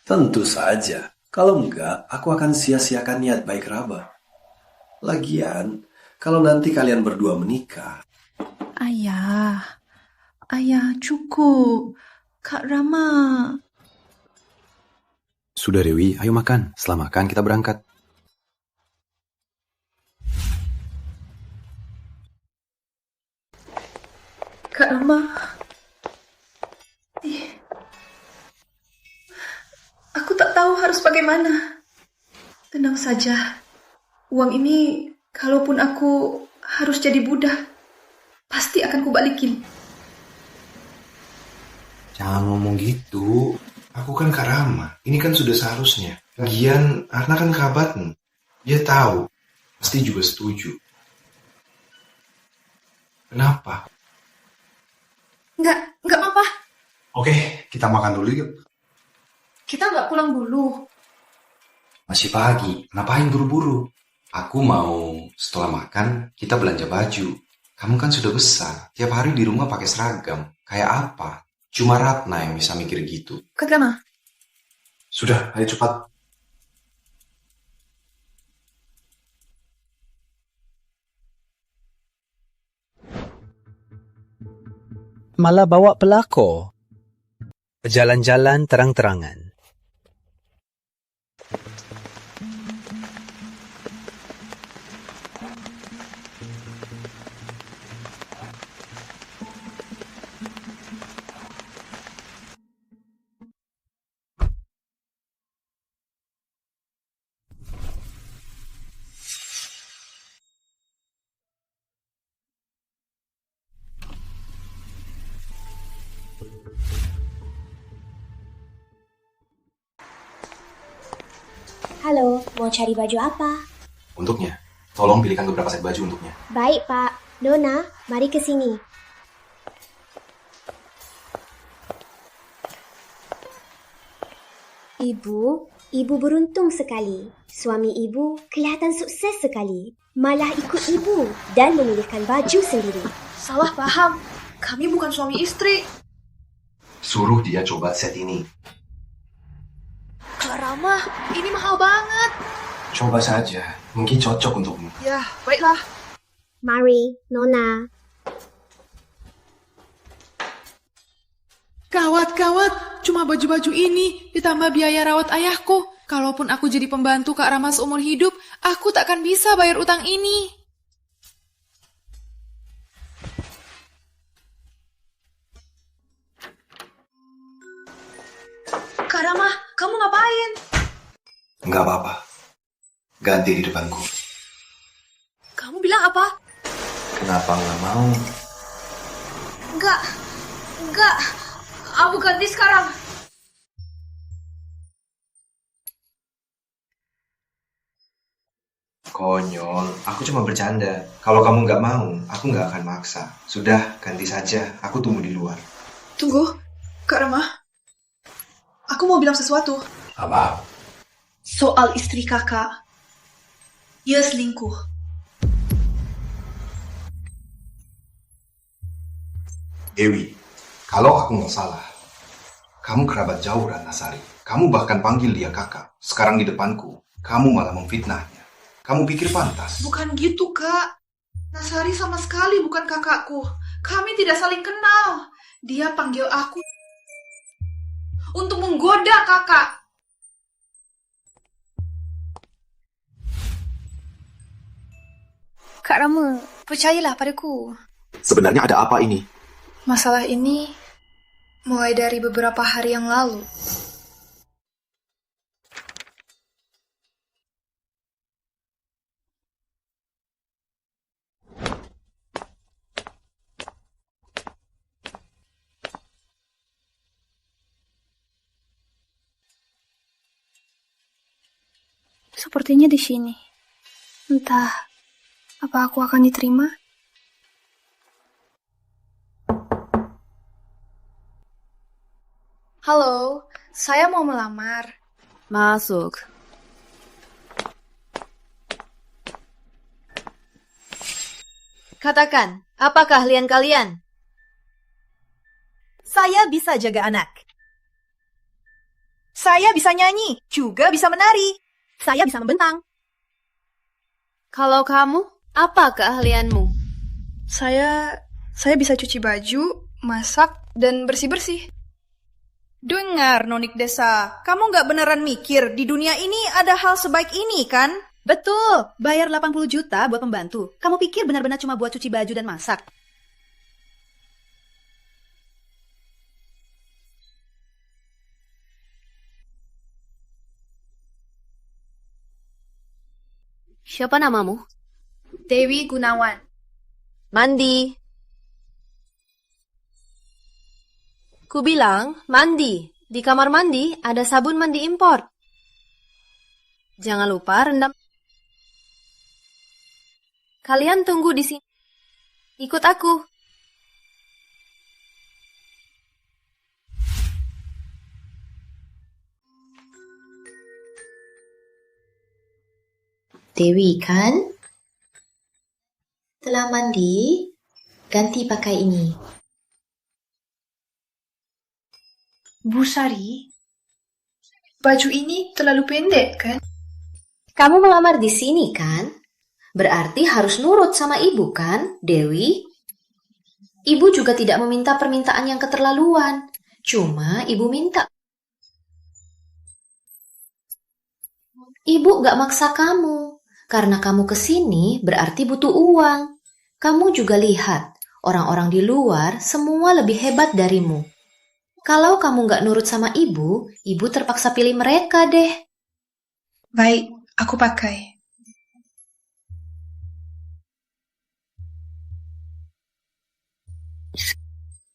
Tentu saja. Kalau enggak, aku akan sia-siakan niat baik Rama. Lagian, kalau nanti kalian berdua menikah. Ayah cukup. Kak Rama. Sudah Dewi, ayo makan. Setelah makan, kita berangkat. Kak Rama. Aku tak tahu harus bagaimana. Tenang saja. Uang ini, kalaupun aku harus jadi budak, pasti akan kubalikin. Jangan ngomong gitu. Aku kan Kak Rama. Ini kan sudah seharusnya. Lagian, Arna kan kerabatmu. Dia tahu. Pasti juga setuju. Kenapa? Enggak apa-apa. Oke, kita makan dulu yuk. Kita nggak pulang dulu. Masih pagi, ngapain buru-buru? Aku mau setelah makan, kita belanja baju. Kamu kan sudah besar, tiap hari di rumah pakai seragam. Kayak apa? Cuma Ratna yang bisa mikir gitu. Kak Rama. Sudah, ayo cepat. Malah bawa pelako. Jalan-jalan terang-terangan. Halo, mau cari baju apa? Untuknya, tolong pilihkan beberapa set baju untuknya. Baik, Pak. Nona, mari ke sini. Ibu beruntung sekali. Suami ibu kelihatan sukses sekali. Malah ikut ibu dan memilihkan baju sendiri. Salah paham. Kami bukan suami istri. Suruh dia coba set ini. Kak Rama, ini mahal banget. Coba saja, mungkin cocok untukmu. Ya, baiklah. Mari, Nona. Gawat, cuma baju-baju ini ditambah biaya rawat ayahku. Kalaupun aku jadi pembantu Kak Rama seumur hidup, aku takkan bisa bayar utang ini. Kak Rama, kamu ngapain? Nggak apa-apa. Ganti di depanku. Kamu bilang apa? Kenapa nggak mau? Enggak. Aku ganti sekarang. Konyol, aku cuma bercanda. Kalau kamu nggak mau, aku nggak akan maksa. Sudah, ganti saja. Aku tunggu di luar. Tunggu, Kak Rama. Aku mau bilang sesuatu. Apa? Soal istri kakak. Dia selingkuh. Dewi, kalau aku nggak salah, kamu kerabat jauh Ratnasari. Kamu bahkan panggil dia kakak. Sekarang di depanku, Kamu malah memfitnahnya. Kamu pikir pantas? Bukan gitu, Kak. Nasari sama sekali bukan kakakku. Kami tidak saling kenal. Dia panggil aku untuk menggoda kakak. Kak Rama, percayalah padaku. Sebenarnya ada apa ini? Masalah ini mulai dari beberapa hari yang lalu. Sepertinya di sini. Entah, apa aku akan diterima? Halo, saya mau melamar. Masuk. Katakan, apa keahlian kalian? Saya bisa jaga anak. Saya bisa nyanyi, juga bisa menari. Saya bisa membentang. Kalau kamu, apa keahlianmu? Saya bisa cuci baju, masak, dan bersih-bersih. Dengar, Nonik Desa, kamu nggak beneran mikir di dunia ini ada hal sebaik ini, kan? Betul, bayar 80 juta buat pembantu. Kamu pikir benar-benar cuma buat cuci baju dan masak? Siapa namamu? Dewi Gunawan. Mandi. Ku bilang, mandi. Di kamar mandi ada sabun mandi impor. Jangan lupa rendam. Kalian tunggu di sini. Ikut aku. Dewi kan? Setelah mandi, ganti pakai ini. Bu Sari, baju ini terlalu pendek, kan? Kamu melamar di sini, kan? Berarti harus nurut sama ibu, kan, Dewi? Ibu juga tidak meminta permintaan yang keterlaluan. Cuma ibu minta. Ibu gak maksa kamu. Karena kamu kesini berarti butuh uang. Kamu juga lihat, orang-orang di luar semua lebih hebat darimu. Kalau kamu gak nurut sama ibu terpaksa pilih mereka deh. Baik, aku pakai.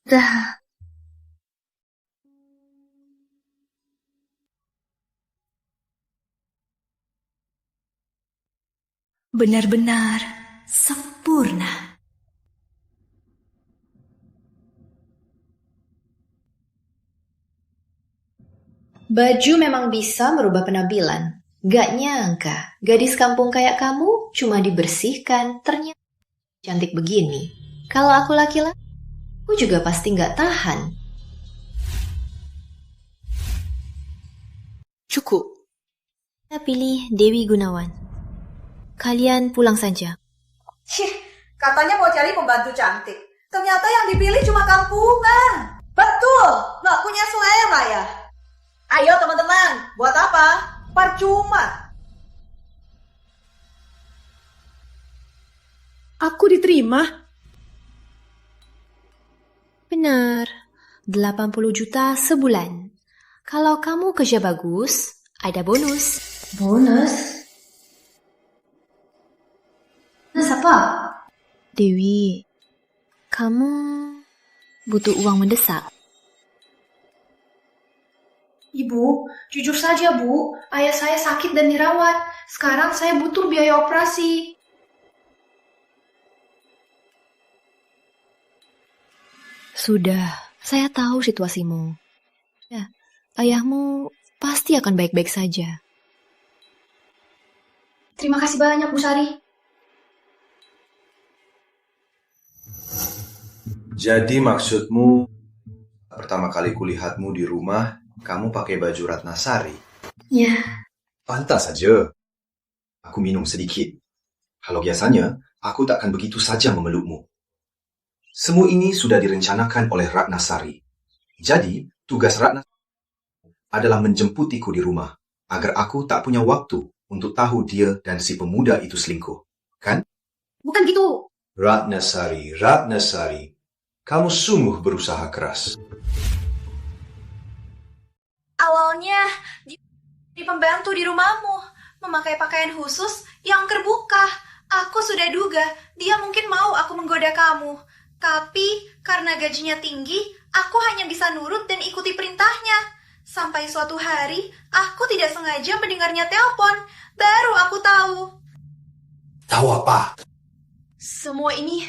Dah. Benar-benar sempurna. Baju memang bisa merubah penampilan. Gak nyangka, gadis kampung kayak kamu cuma dibersihkan, ternyata cantik begini. Kalau aku laki-laki, aku juga pasti gak tahan. Cukup. Kita pilih Dewi Gunawan. Kalian pulang saja. Cih, katanya mau cari pembantu cantik. Ternyata yang dipilih cuma kampungan. Betul, nggak punya selera ya. Ayo teman-teman, buat apa? Percuma. Aku diterima. Benar, 80 juta sebulan. Kalau kamu kerja bagus, ada bonus. Bonus? Apa? Dewi, kamu butuh uang mendesak. Ibu, jujur saja Bu, ayah saya sakit dan dirawat. Sekarang saya butuh biaya operasi. Sudah, saya tahu situasimu. Ya, ayahmu pasti akan baik-baik saja. Terima kasih banyak Bu Sari. Jadi maksudmu, pertama kali kulihatmu di rumah, kamu pakai baju Ratnasari? Ya. Pantas saja. Aku minum sedikit. Kalau biasanya, aku takkan begitu saja memelukmu. Semua ini sudah direncanakan oleh Ratna Sari. Jadi, tugas Ratna adalah menjemputiku di rumah, agar aku tak punya waktu untuk tahu dia dan si pemuda itu selingkuh. Kan? Bukan gitu. Ratna Sari, kamu sungguh berusaha keras. Awalnya, di pembantu di rumahmu, memakai pakaian khusus yang terbuka. Aku sudah duga, dia mungkin mau aku menggoda kamu. Tapi, karena gajinya tinggi, aku hanya bisa nurut dan ikuti perintahnya. Sampai suatu hari, aku tidak sengaja mendengarnya telepon. Baru aku tahu. Tahu apa? Semua ini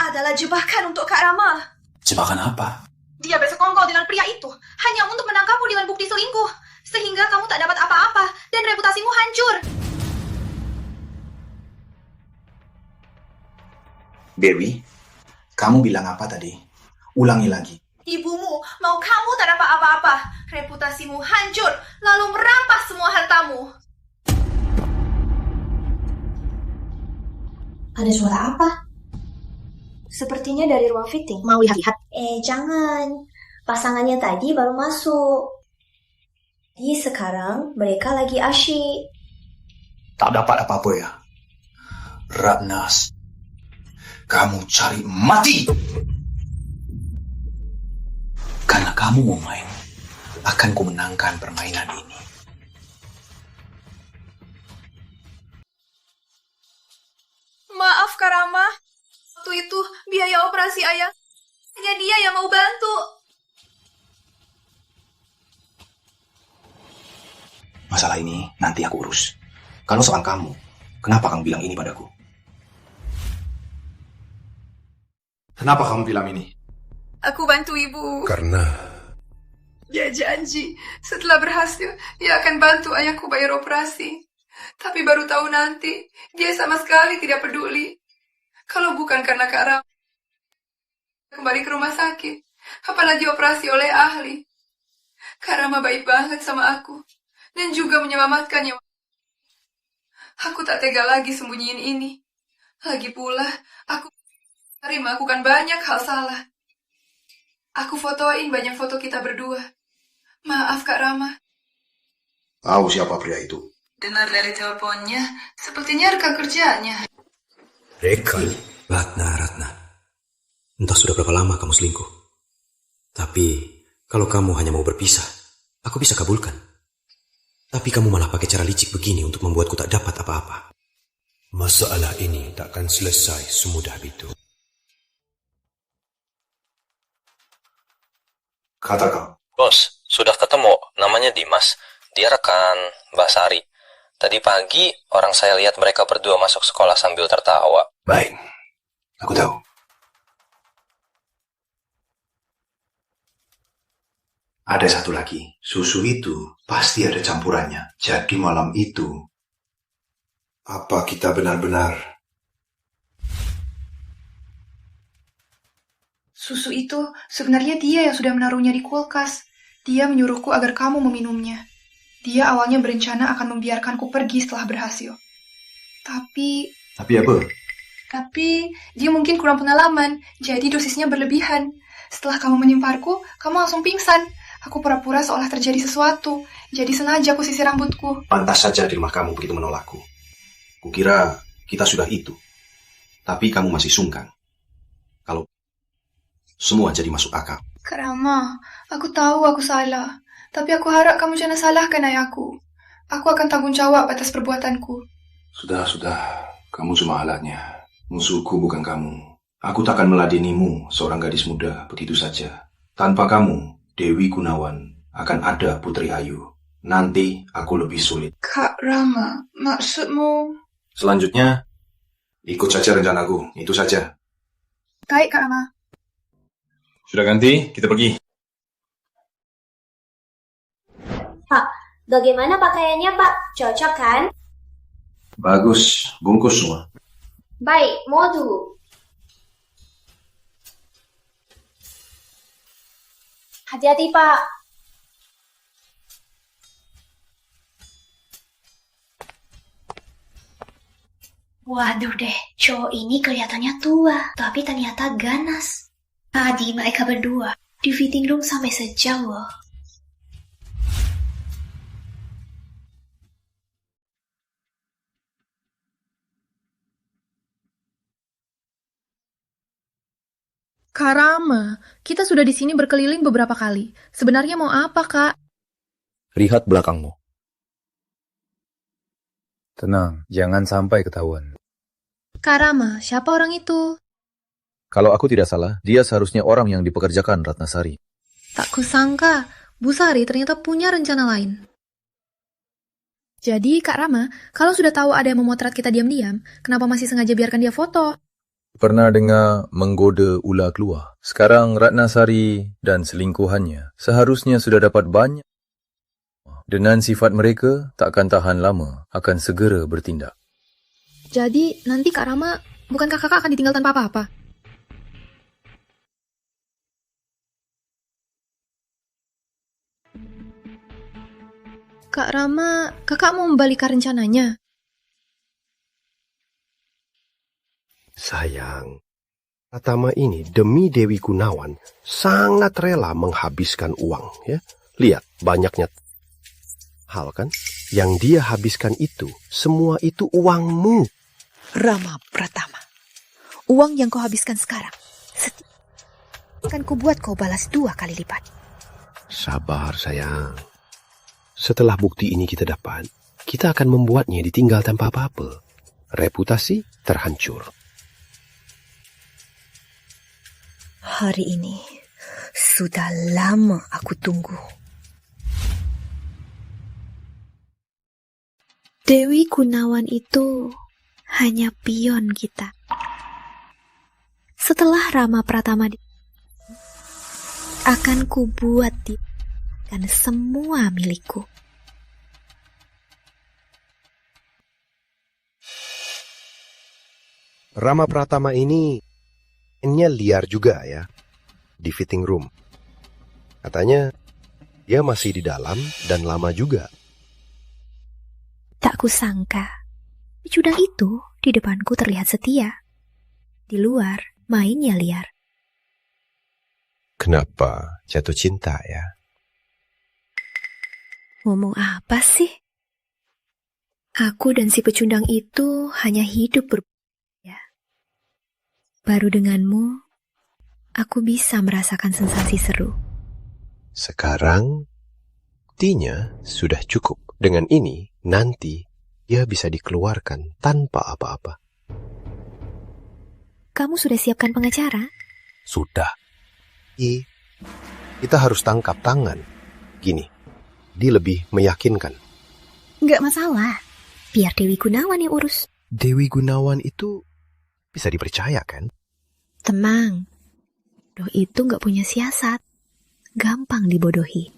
adalah jebakan untuk Kak Rama. Jebakan apa? Dia bersekongkol dengan pria itu hanya untuk menangkapmu dengan bukti selingkuh. Sehingga kamu tak dapat apa-apa dan reputasimu hancur. Dewi, kamu bilang apa tadi? Ulangi lagi. Ibumu mau kamu tak dapat apa-apa. Reputasimu hancur, lalu merampas semua hartamu. Ada suara apa? Sepertinya dari ruang fitting. Mau lihat-lihat? Jangan. Pasangannya tadi baru masuk. Jadi sekarang mereka lagi asyik. Tak dapat apa-apa ya? Ratnas, kamu cari mati! Karena kamu mau main, akan ku menangkan permainan ini. Maaf Kak Rama. Waktu itu biaya operasi ayah. Hanya dia yang mau bantu. Masalah ini nanti aku urus. Kalau soal kamu, kenapa kamu bilang ini padaku? Kenapa kamu bilang ini? Aku bantu ibu. Karena Dia janji setelah berhasil dia akan bantu ayahku bayar operasi. Tapi baru tahu nanti dia sama sekali tidak peduli. Kalau bukan karena Kak Ram kembali ke rumah sakit, apalagi operasi oleh ahli. Kak Rama baik banget sama aku dan juga menyelamatkan nyawa. Aku tak tega lagi sembunyiin ini. Lagi pula, aku hari melakukan banyak hal salah. Aku fotoin banyak foto kita berdua. Maaf Kak Rama. Tahu siapa pria itu? Dengar dari teleponnya, sepertinya rekan kerjanya. Rekan? Ratna. Entah sudah berapa lama kamu selingkuh. Tapi, kalau kamu hanya mau berpisah, aku bisa kabulkan. Tapi kamu malah pakai cara licik begini untuk membuatku tak dapat apa-apa. Masalah ini takkan selesai semudah itu. Katakan. Bos, sudah ketemu. Namanya Dimas. Dia rekan Mbak Sari. Tadi pagi, orang saya lihat mereka berdua masuk sekolah sambil tertawa. Baik, aku tahu. Ada satu lagi. Susu itu pasti ada campurannya. Jadi malam itu, apa kita benar-benar... Susu itu sebenarnya dia yang sudah menaruhnya di kulkas. Dia menyuruhku agar kamu meminumnya. Dia awalnya berencana akan membiarkanku pergi setelah berhasil. Tapi apa? Tapi dia mungkin kurang pengalaman, jadi dosisnya berlebihan. Setelah kamu menimparku, kamu langsung pingsan. Aku pura-pura seolah terjadi sesuatu, jadi sengaja aku sisir rambutku. Pantas saja di rumah kamu begitu menolakku. Kukira kita sudah itu. Tapi kamu masih sungkan. Kalau semua jadi masuk akal. Kak Rama, aku tahu aku salah. Tapi aku harap kamu jangan salahkan ayahku. Aku akan tanggung jawab atas perbuatanku. Sudah. Kamu cuma alatnya. Musuhku bukan kamu. Aku takkan meladenimu, seorang gadis muda, begitu saja. Tanpa kamu, Dewi Gunawan, akan ada Putri Ayu. Nanti aku lebih sulit. Kak Rama, maksudmu? Selanjutnya, ikut saja rencanaku. Itu saja. Baik, Kak Rama. Sudah ganti, kita pergi. Pak, bagaimana pakaiannya Pak? Cocok kan? Bagus, bungkus semua. Baik, modu. Hati-hati Pak. Waduh deh, cowok ini kelihatannya tua, tapi ternyata ganas. Tadi mereka berdua di fitting room sampai sejauh loh. Kak Rama, kita sudah di sini berkeliling beberapa kali. Sebenarnya mau apa, Kak? Lihat belakangmu. Tenang, jangan sampai ketahuan. Kak Rama, siapa orang itu? Kalau aku tidak salah, dia seharusnya orang yang dipekerjakan Ratnasari. Tak kusangka, Bu Sari ternyata punya rencana lain. Jadi, Kak Rama, kalau sudah tahu ada yang memotret kita diam-diam, kenapa masih sengaja biarkan dia foto? Pernah dengar menggoda ular keluar? Sekarang Ratnasari dan selingkuhannya seharusnya sudah dapat banyak. Dengan sifat mereka, takkan tahan lama, akan segera bertindak. Jadi, nanti Kak Rama, bukankah kakak akan ditinggal tanpa apa-apa? Kak Rama, kakak mau membalikkan rencananya? Sayang, Pratama ini demi Dewi Gunawan sangat rela menghabiskan uang. Ya, lihat banyaknya hal kan? Yang dia habiskan itu, semua itu uangmu. Rama Pratama, uang yang kau habiskan sekarang, akan kubuat kau balas 2 kali lipat. Sabar sayang. Setelah bukti ini kita dapat, kita akan membuatnya ditinggal tanpa apa-apa. Reputasi terhancur. Hari ini sudah lama aku tunggu. Dewi Gunawan itu hanya pion kita. Setelah Rama Pratama akan kubuat dia dan semua milikku. Rama Pratama ini liar juga ya, di fitting room. Katanya dia masih di dalam dan lama juga. Tak kusangka, pecundang itu di depanku terlihat setia. Di luar, mainnya liar. Kenapa jatuh cinta ya? Ngomong apa sih? Aku dan si pecundang itu hanya hidup berbeda. Baru denganmu, aku bisa merasakan sensasi seru. Sekarang, buktinya sudah cukup. Dengan ini, nanti dia bisa dikeluarkan tanpa apa-apa. Kamu sudah siapkan pengacara? Sudah. Kita harus tangkap tangan. Gini, dia lebih meyakinkan. Nggak masalah. Biar Dewi Gunawan yang urus. Dewi Gunawan itu bisa dipercaya kan? Tenang. Bodoh itu nggak punya siasat. Gampang dibodohi.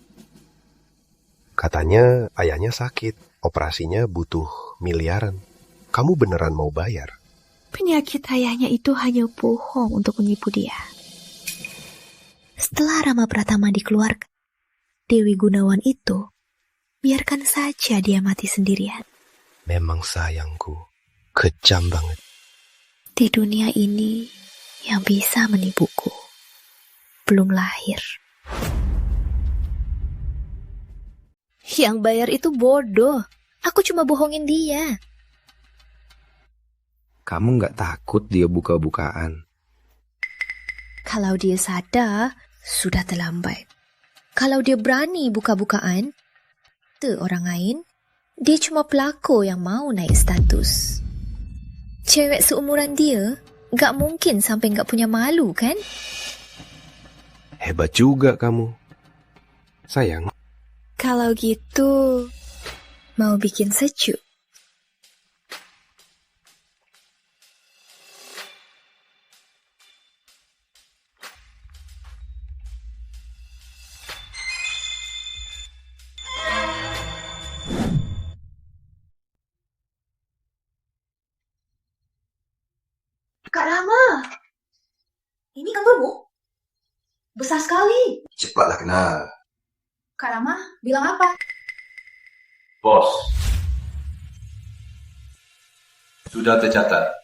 Katanya ayahnya sakit. Operasinya butuh miliaran. Kamu beneran mau bayar? Penyakit ayahnya itu hanya bohong untuk menipu dia. Setelah Rama Pratama dikeluarkan, Dewi Gunawan itu, biarkan saja dia mati sendirian. Memang sayangku, kejam banget. Di dunia ini, yang bisa menipuku belum lahir. Yang bayar itu bodoh. Aku cuma bohongin dia. Kamu nggak takut dia buka-bukaan? Kalau dia sadar, sudah terlambat. Kalau dia berani buka-bukaan, ke orang lain, dia cuma pelakor yang mau naik status. Cewek seumuran dia, gak mungkin sampai gak punya malu, kan? Hebat juga kamu. Sayang. Kalau gitu, mau bikin sejuk? Kak Rama, ini kantormu? Besar sekali. Cepatlah kenal. Kak Rama, bilang apa? Bos. Sudah tercatat.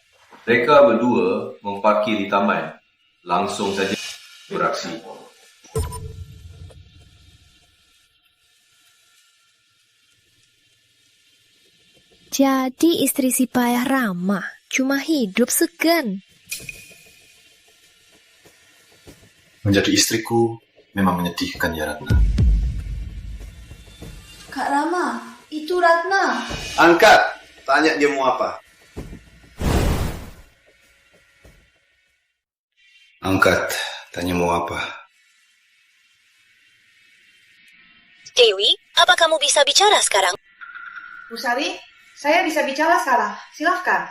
Mereka berdua memparkir di taman. Langsung saja beraksi. Jadi istri si payah Rama cuma hidup segan. Menjadi istriku memang menyedihkan ya Ratna. Kak Rama, itu Ratna. Angkat, tanya dia mau apa. Angkat, tanya mau apa. Dewi, apa kamu bisa bicara sekarang? Bu Sari, saya bisa bicara sekarang. Silahkan.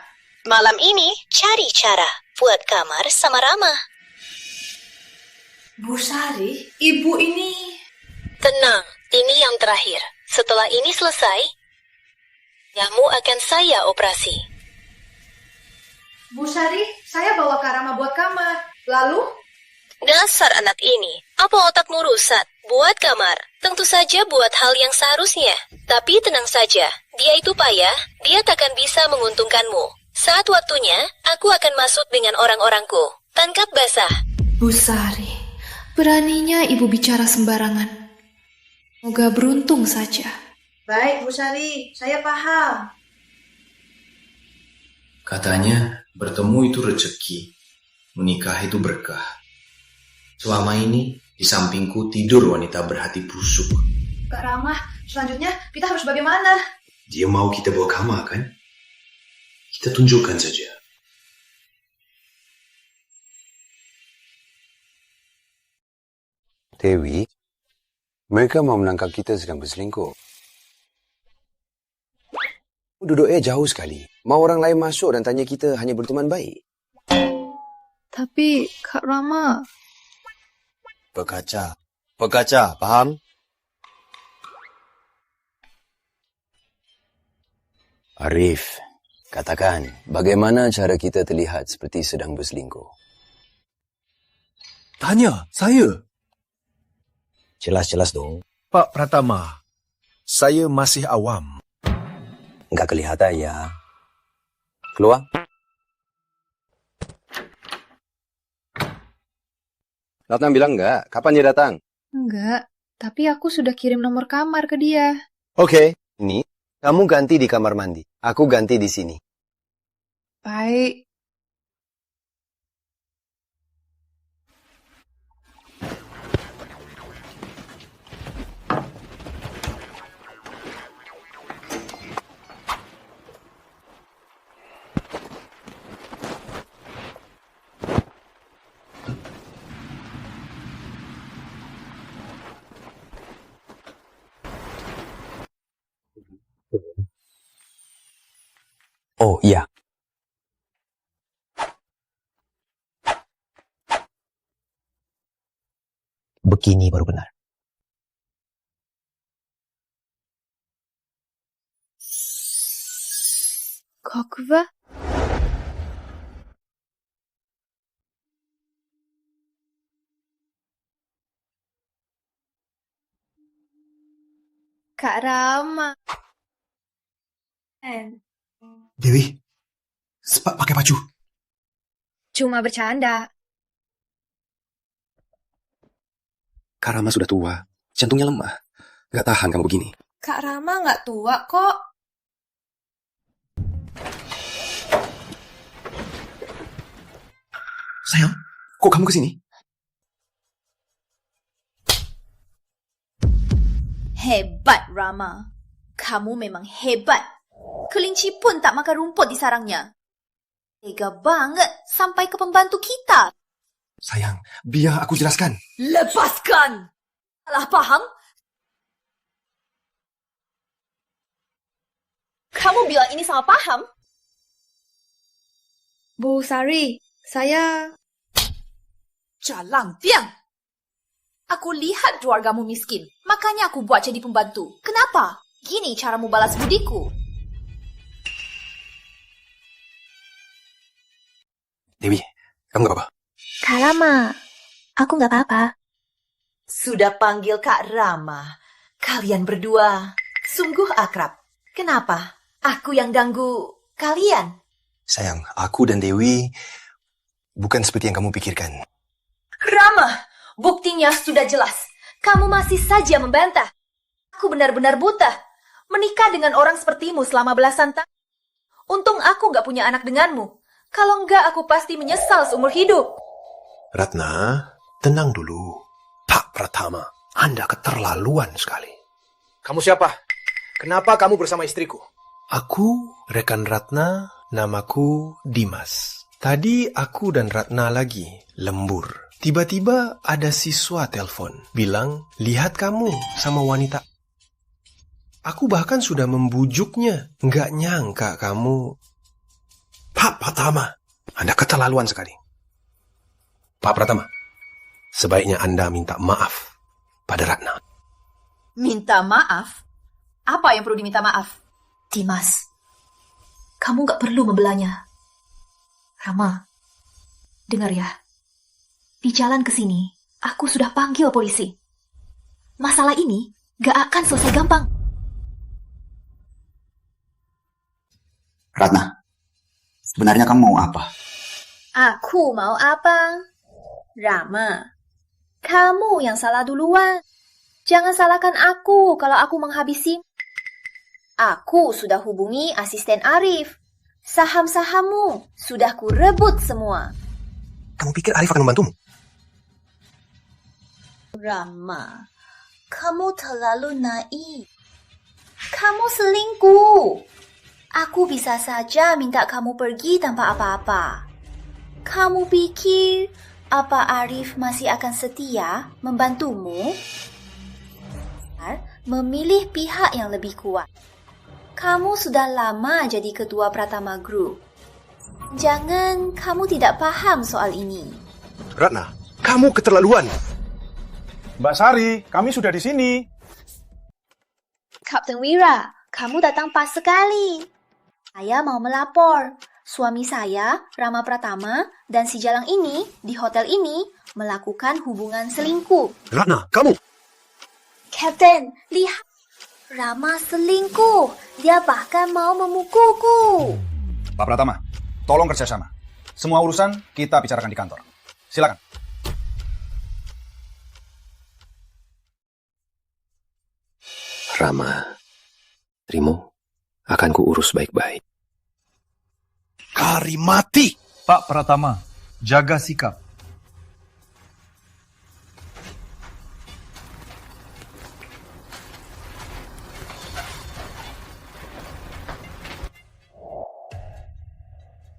Malam ini cari cara buat kamar sama Rama. Bu Sari, ibu ini... Tenang, ini yang terakhir. Setelah ini selesai, kamu akan saya operasi. Bu Sari, saya bawa Kak Rama buat kamar. Lalu? Dasar anak ini, apa otakmu rusak? Buat kamar, tentu saja buat hal yang seharusnya. Tapi tenang saja, dia itu payah, dia takkan bisa menguntungkanmu. Saat waktunya, aku akan masuk dengan orang-orangku. Tangkap basah. Bu Sari, beraninya ibu bicara sembarangan. Semoga beruntung saja. Baik, Bu Sari, saya paham. Katanya bertemu itu rezeki, menikah itu berkah. Selama ini di sampingku tidur wanita berhati busuk. Kak Rama, selanjutnya kita harus bagaimana? Dia mau kita bawa kamar kan? Kita tunjukkan saja. Dewi, mereka mau menangkap kita sedang berselingkuh. Duduknya jauh sekali. Mau orang lain masuk dan tanya kita hanya berteman baik. Tapi Kak Rama... Berkaca. Berkaca, paham? Arif, katakan, bagaimana cara kita terlihat seperti sedang berselingkuh? Tanya, saya. Jelas-jelas dong. Pak Pratama, saya masih awam. Enggak kelihatan ya. Keluar. Ratna bilang enggak. Kapan dia datang? Enggak, tapi aku sudah kirim nomor kamar ke dia. Oke. Ini, kamu ganti di kamar mandi. Aku ganti di sini. Baik. Oh, iya. Begini baru benar. Kokuwa? Kak Rama. Dewi, cepat pakai baju. Cuma bercanda. Kak Rama sudah tua. Jantungnya lemah. Gak tahan kamu begini. Kak Rama nggak tua kok. Sayang, kok kamu kesini? Hebat, Rama. Kamu memang hebat. Kelinci pun tak makan rumput di sarangnya. Tega banget sampai ke pembantu kita. Sayang, biar aku jelaskan. Lepaskan! Salah paham? Kamu bilang ini salah paham? Bu Sari, saya... Jalang tiang! Aku lihat keluargamu miskin, makanya aku buat jadi pembantu. Kenapa? Gini caramu balas budiku. Dewi, kamu gak apa-apa? Kak Rama, aku gak apa-apa. Sudah panggil Kak Rama. Kalian berdua sungguh akrab. Kenapa? Aku yang ganggu kalian? Sayang, aku dan Dewi bukan seperti yang kamu pikirkan. Rama, buktinya sudah jelas. Kamu masih saja membantah. Aku benar-benar buta. Menikah dengan orang sepertimu selama belasan tahun. Untung aku gak punya anak denganmu. Kalau enggak, aku pasti menyesal seumur hidup. Ratna, tenang dulu. Pak Pratama, Anda keterlaluan sekali. Kamu siapa? Kenapa kamu bersama istriku? Aku rekan Ratna, namaku Dimas. Tadi aku dan Ratna lagi lembur. Tiba-tiba ada siswa telepon, bilang, lihat kamu sama wanita. Aku bahkan sudah membujuknya. Nggak nyangka kamu... Pak Pratama, Anda keterlaluan sekali. Pak Pratama, sebaiknya Anda minta maaf pada Ratna. Minta maaf? Apa yang perlu diminta maaf? Dimas, kamu gak perlu membelanya. Rama, dengar ya. Di jalan ke sini, aku sudah panggil polisi. Masalah ini gak akan selesai gampang. Ratna, sebenarnya kamu mau apa? Aku mau apa? Rama, kamu yang salah duluan. Jangan salahkan aku kalau aku menghabisi. Aku sudah hubungi asisten Arif. Saham-sahammu sudah kurebut semua. Kamu pikir Arif akan membantumu? Rama, kamu terlalu naif. Kamu selingkuh. Aku bisa saja minta kamu pergi tanpa apa-apa. Kamu pikir apa Arif masih akan setia membantumu? Memilih pihak yang lebih kuat. Kamu sudah lama jadi ketua Pratama Group. Jangan kamu tidak paham soal ini. Ratna, kamu keterlaluan. Mbak Sari, kami sudah di sini. Kapten Wira, kamu datang pas sekali. Saya mau melapor. Suami saya, Rama Pratama, dan si Jalang ini di hotel ini melakukan hubungan selingkuh. Ratna, kamu! Kapten, lihat. Rama selingkuh. Dia bahkan mau memukulku. Pak Pratama, tolong kerjasama. Semua urusan kita bicarakan di kantor. Silakan. Rama, Rimo, akan kuurus baik-baik. Kari mati! Pak Pratama, jaga sikap.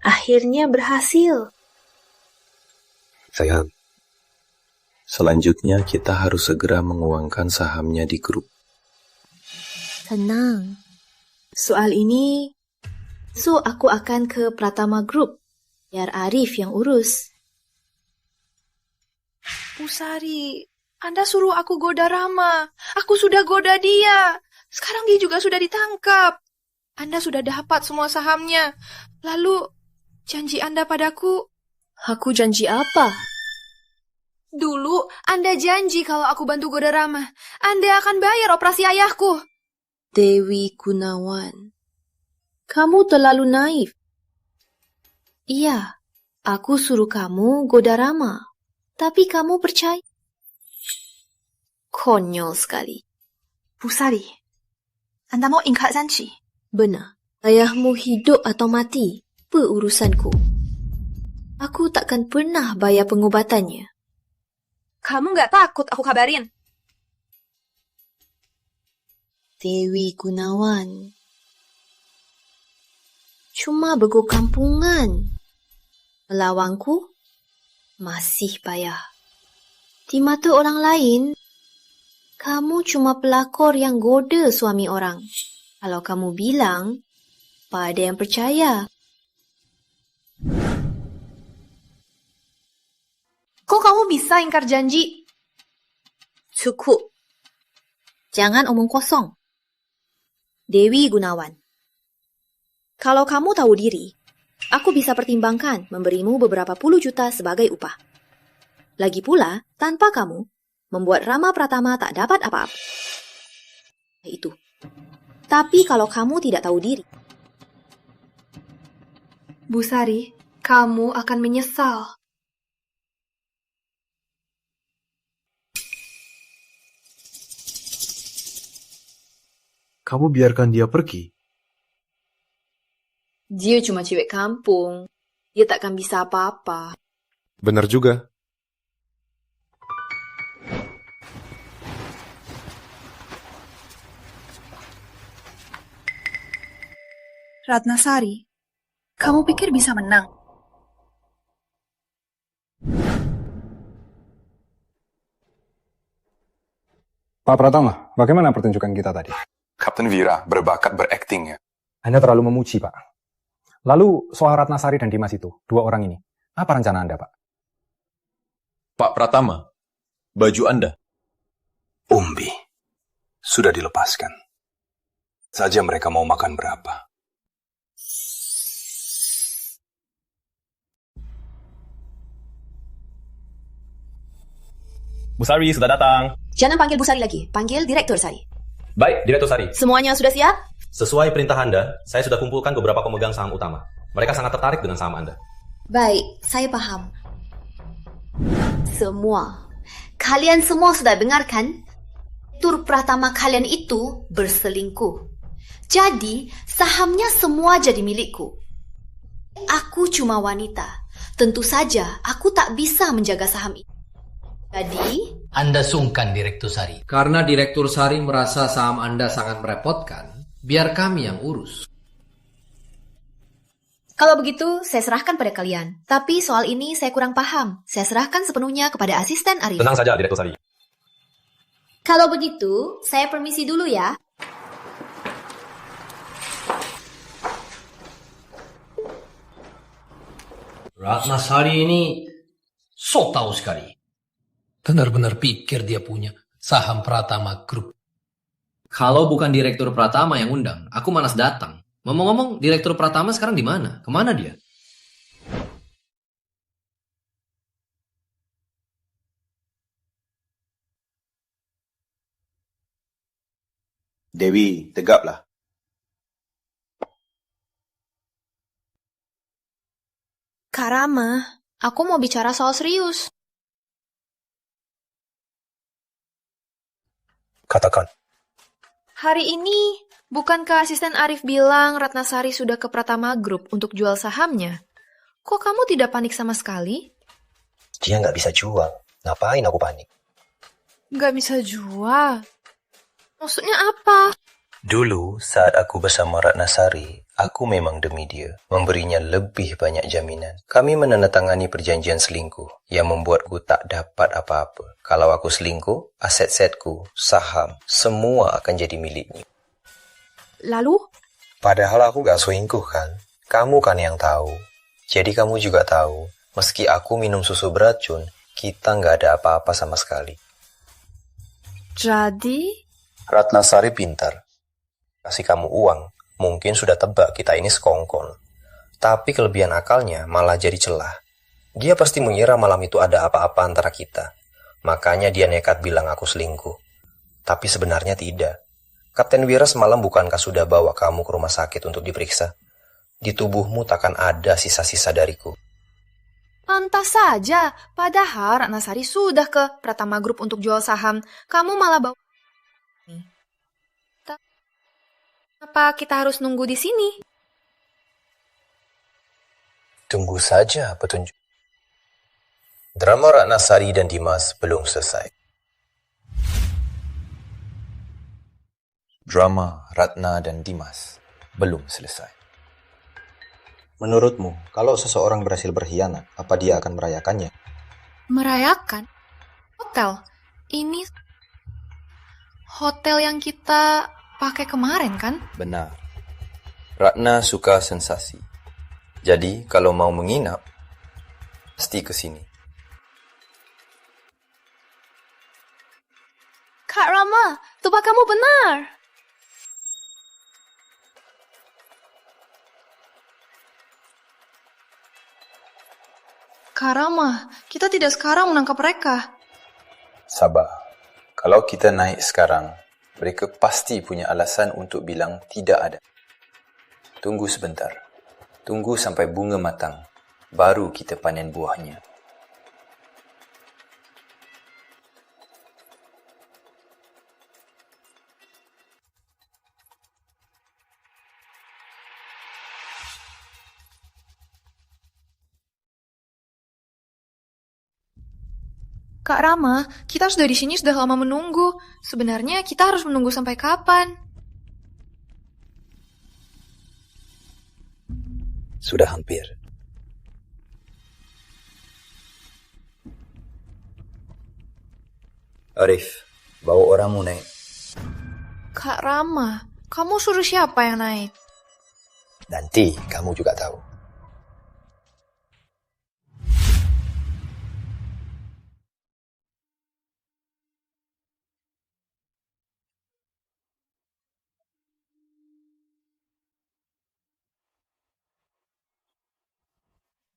Akhirnya berhasil. Sayang, selanjutnya kita harus segera menguangkan sahamnya di grup. Tenang. Soal ini, aku akan ke Pratama Group. Biar Arif yang urus. Bu Sari, Anda suruh aku goda Rama. Aku sudah goda dia. Sekarang dia juga sudah ditangkap. Anda sudah dapat semua sahamnya. Lalu, janji Anda padaku. Aku janji apa? Dulu, Anda janji kalau aku bantu goda Rama, Anda akan bayar operasi ayahku. Dewi Gunawan, kamu terlalu naif. Iya, aku suruh kamu goda Rama, tapi kamu percaya. Konyol sekali. Bu Sari, Anda mau ingkar janji? Benar, ayahmu hidup atau mati, urusanku. Aku takkan pernah bayar pengobatannya. Kamu nggak takut aku kabarin? Dewi Gunawan. Cuma bego kampungan. Melawanku masih payah. Di mata orang lain, kamu cuma pelakor yang goda suami orang. Kalau kamu bilang, pada yang percaya. Kok kamu bisa ingkar janji? Cukup. Jangan omong kosong. Dewi Gunawan. Kalau kamu tahu diri, aku bisa pertimbangkan memberimu beberapa puluh juta sebagai upah. Lagi pula, tanpa kamu, membuat Rama Pratama tak dapat apa-apa. Itu. Tapi kalau kamu tidak tahu diri, Bu Sari, kamu akan menyesal. Kamu biarkan dia pergi. Dia cuma cewek kampung. Dia takkan bisa apa-apa. Benar juga. Ratnasari, kamu pikir bisa menang? Pak Pratama, bagaimana pertunjukan kita tadi? Kapten Wira berbakat berakting ya. Anda terlalu memuji, Pak. Lalu soal Ratnasari dan Dimas itu, dua orang ini, apa rencana Anda, Pak? Pak Pratama, baju Anda. Umbi, sudah dilepaskan. Saja mereka mau makan berapa. Bu Sari sudah datang. Jangan panggil Bu Sari lagi, panggil Direktur Sari. Baik, Direktur Sari. Semuanya sudah siap? Sesuai perintah Anda, saya sudah kumpulkan beberapa pemegang saham utama. Mereka sangat tertarik dengan saham Anda. Baik, saya paham. Kalian semua sudah dengar kan? Tur Pratama kalian itu berselingkuh. Jadi, sahamnya semua jadi milikku. Aku cuma wanita. Tentu saja, aku tak bisa menjaga saham itu. Jadi, Anda sungkan, Direktur Sari. Karena Direktur Sari merasa saham Anda sangat merepotkan, biar kami yang urus. kalau begitu, saya serahkan pada kalian. Tapi soal ini saya kurang paham. Saya serahkan sepenuhnya kepada asisten Arif. Tenang saja, Direktur Sari. Kalau begitu, saya permisi dulu ya. Ratnasari ini so tahu sekali. Benar-benar pikir dia punya saham Pratama Group. Kalau bukan Direktur Pratama yang undang, aku malas datang. Ngomong-ngomong, Direktur Pratama sekarang di mana? Kemana dia? Dewi, tegaplah. Kak Rama, aku mau bicara soal serius. Katakan. Hari ini, bukankah asisten Arif bilang Ratnasari sudah ke Pratama Group untuk jual sahamnya? Kok kamu tidak panik sama sekali? Dia nggak bisa jual. Ngapain aku panik? Nggak bisa jual? Maksudnya apa? Dulu, saat aku bersama Ratnasari, aku memang demi dia, memberinya lebih banyak jaminan. Kami menandatangani perjanjian selingkuh yang membuatku tak dapat apa-apa. Kalau aku selingkuh, aset-asetku, saham, semua akan jadi miliknya. Lalu? Padahal aku gak selingkuh kan? Kamu kan yang tahu. Jadi kamu juga tahu, meski aku minum susu beracun, kita gak ada apa-apa sama sekali. Jadi? Ratnasari pintar. Kasih kamu uang, mungkin sudah tebak kita ini sekongkol. Tapi kelebihan akalnya malah jadi celah. Dia pasti mengira malam itu ada apa-apa antara kita. Makanya dia nekat bilang aku selingkuh. Tapi sebenarnya tidak. Kapten Wira semalam bukankah sudah bawa kamu ke rumah sakit untuk diperiksa? Di tubuhmu takkan ada sisa-sisa dariku. Pantas saja, padahal Ratnasari sudah ke Pratama Group untuk jual saham. Kamu malah bawa... Apa kita harus nunggu di sini? Tunggu saja petunjuk. Drama Ratnasari dan Dimas belum selesai. Drama Ratna dan Dimas belum selesai. Menurutmu, kalau seseorang berhasil berkhianat, apa dia akan merayakannya? Merayakan? Hotel? Ini hotel yang kita pakai kemarin kan? Benar. Ratna suka sensasi. Jadi, kalau mau menginap, pasti ke sini. Kak Rama, tebak kamu benar. Kak Rama, kita tidak sekarang menangkap mereka. Sabar. Kalau kita naik sekarang, mereka pasti punya alasan untuk bilang tidak ada. Tunggu sebentar. Tunggu sampai bunga matang, baru kita panen buahnya. Kak Rama, kita sudah di sini sudah lama menunggu. Sebenarnya kita harus menunggu sampai kapan? Sudah hampir. Arif, bawa orangmu naik. Kak Rama, kamu suruh siapa yang naik? Nanti kamu juga tahu.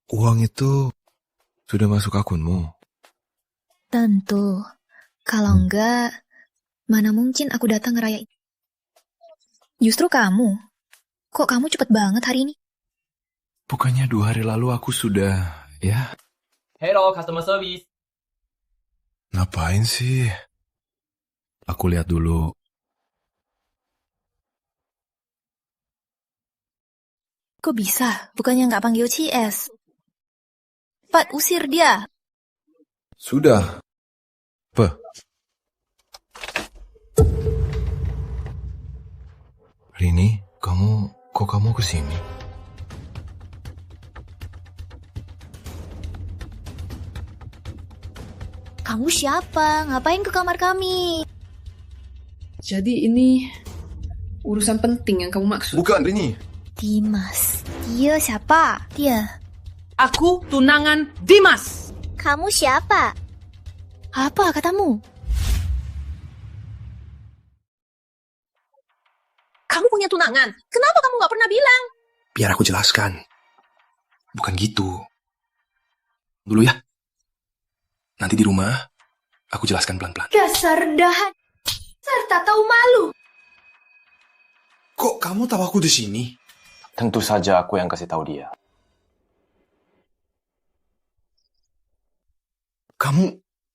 Uang itu sudah masuk akunmu? Tentu. Kalau enggak, mana mungkin aku datang ngerayain. Justru kamu. Kok kamu cepet banget hari ini? Bukannya 2 hari lalu aku sudah, ya? Hello, customer service. Ngapain sih? Aku lihat dulu. Kok bisa? Bukannya nggak panggil CS? Cepat usir dia. Sudah. Rini, kok kamu kesini? Kamu siapa? Ngapain ke kamar kami? Jadi ini urusan penting yang kamu maksud? Bukan, Rini. Dimas. Dia siapa? Dia. Aku tunangan Dimas. Kamu siapa? Apa katamu? Kamu punya tunangan. Kenapa kamu gak pernah bilang? Biar aku jelaskan. Bukan gitu. Dulu ya. Nanti di rumah, aku jelaskan pelan-pelan. Dasar dahan. Serta tahu malu. Kok kamu tahu aku di sini? Tentu saja aku yang kasih tahu dia.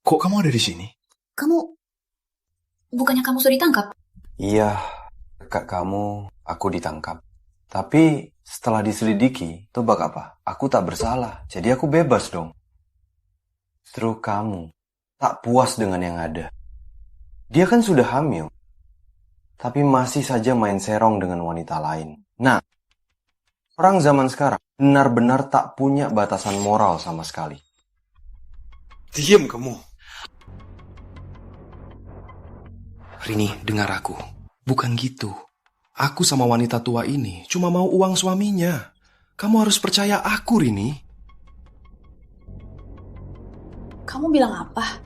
Kok kamu ada di sini? Bukannya kamu sudah ditangkap? Iya, dekat kamu, aku ditangkap. Tapi setelah diselidiki, tebak apa? Aku tak bersalah, jadi aku bebas dong. Justru kamu tak puas dengan yang ada. Dia kan sudah hamil, tapi masih saja main serong dengan wanita lain. Nah, orang zaman sekarang benar-benar tak punya batasan moral sama sekali. Diam kamu. Rini, dengar aku. Bukan gitu. Aku sama wanita tua ini cuma mau uang suaminya. Kamu harus percaya aku, Rini. Kamu bilang apa?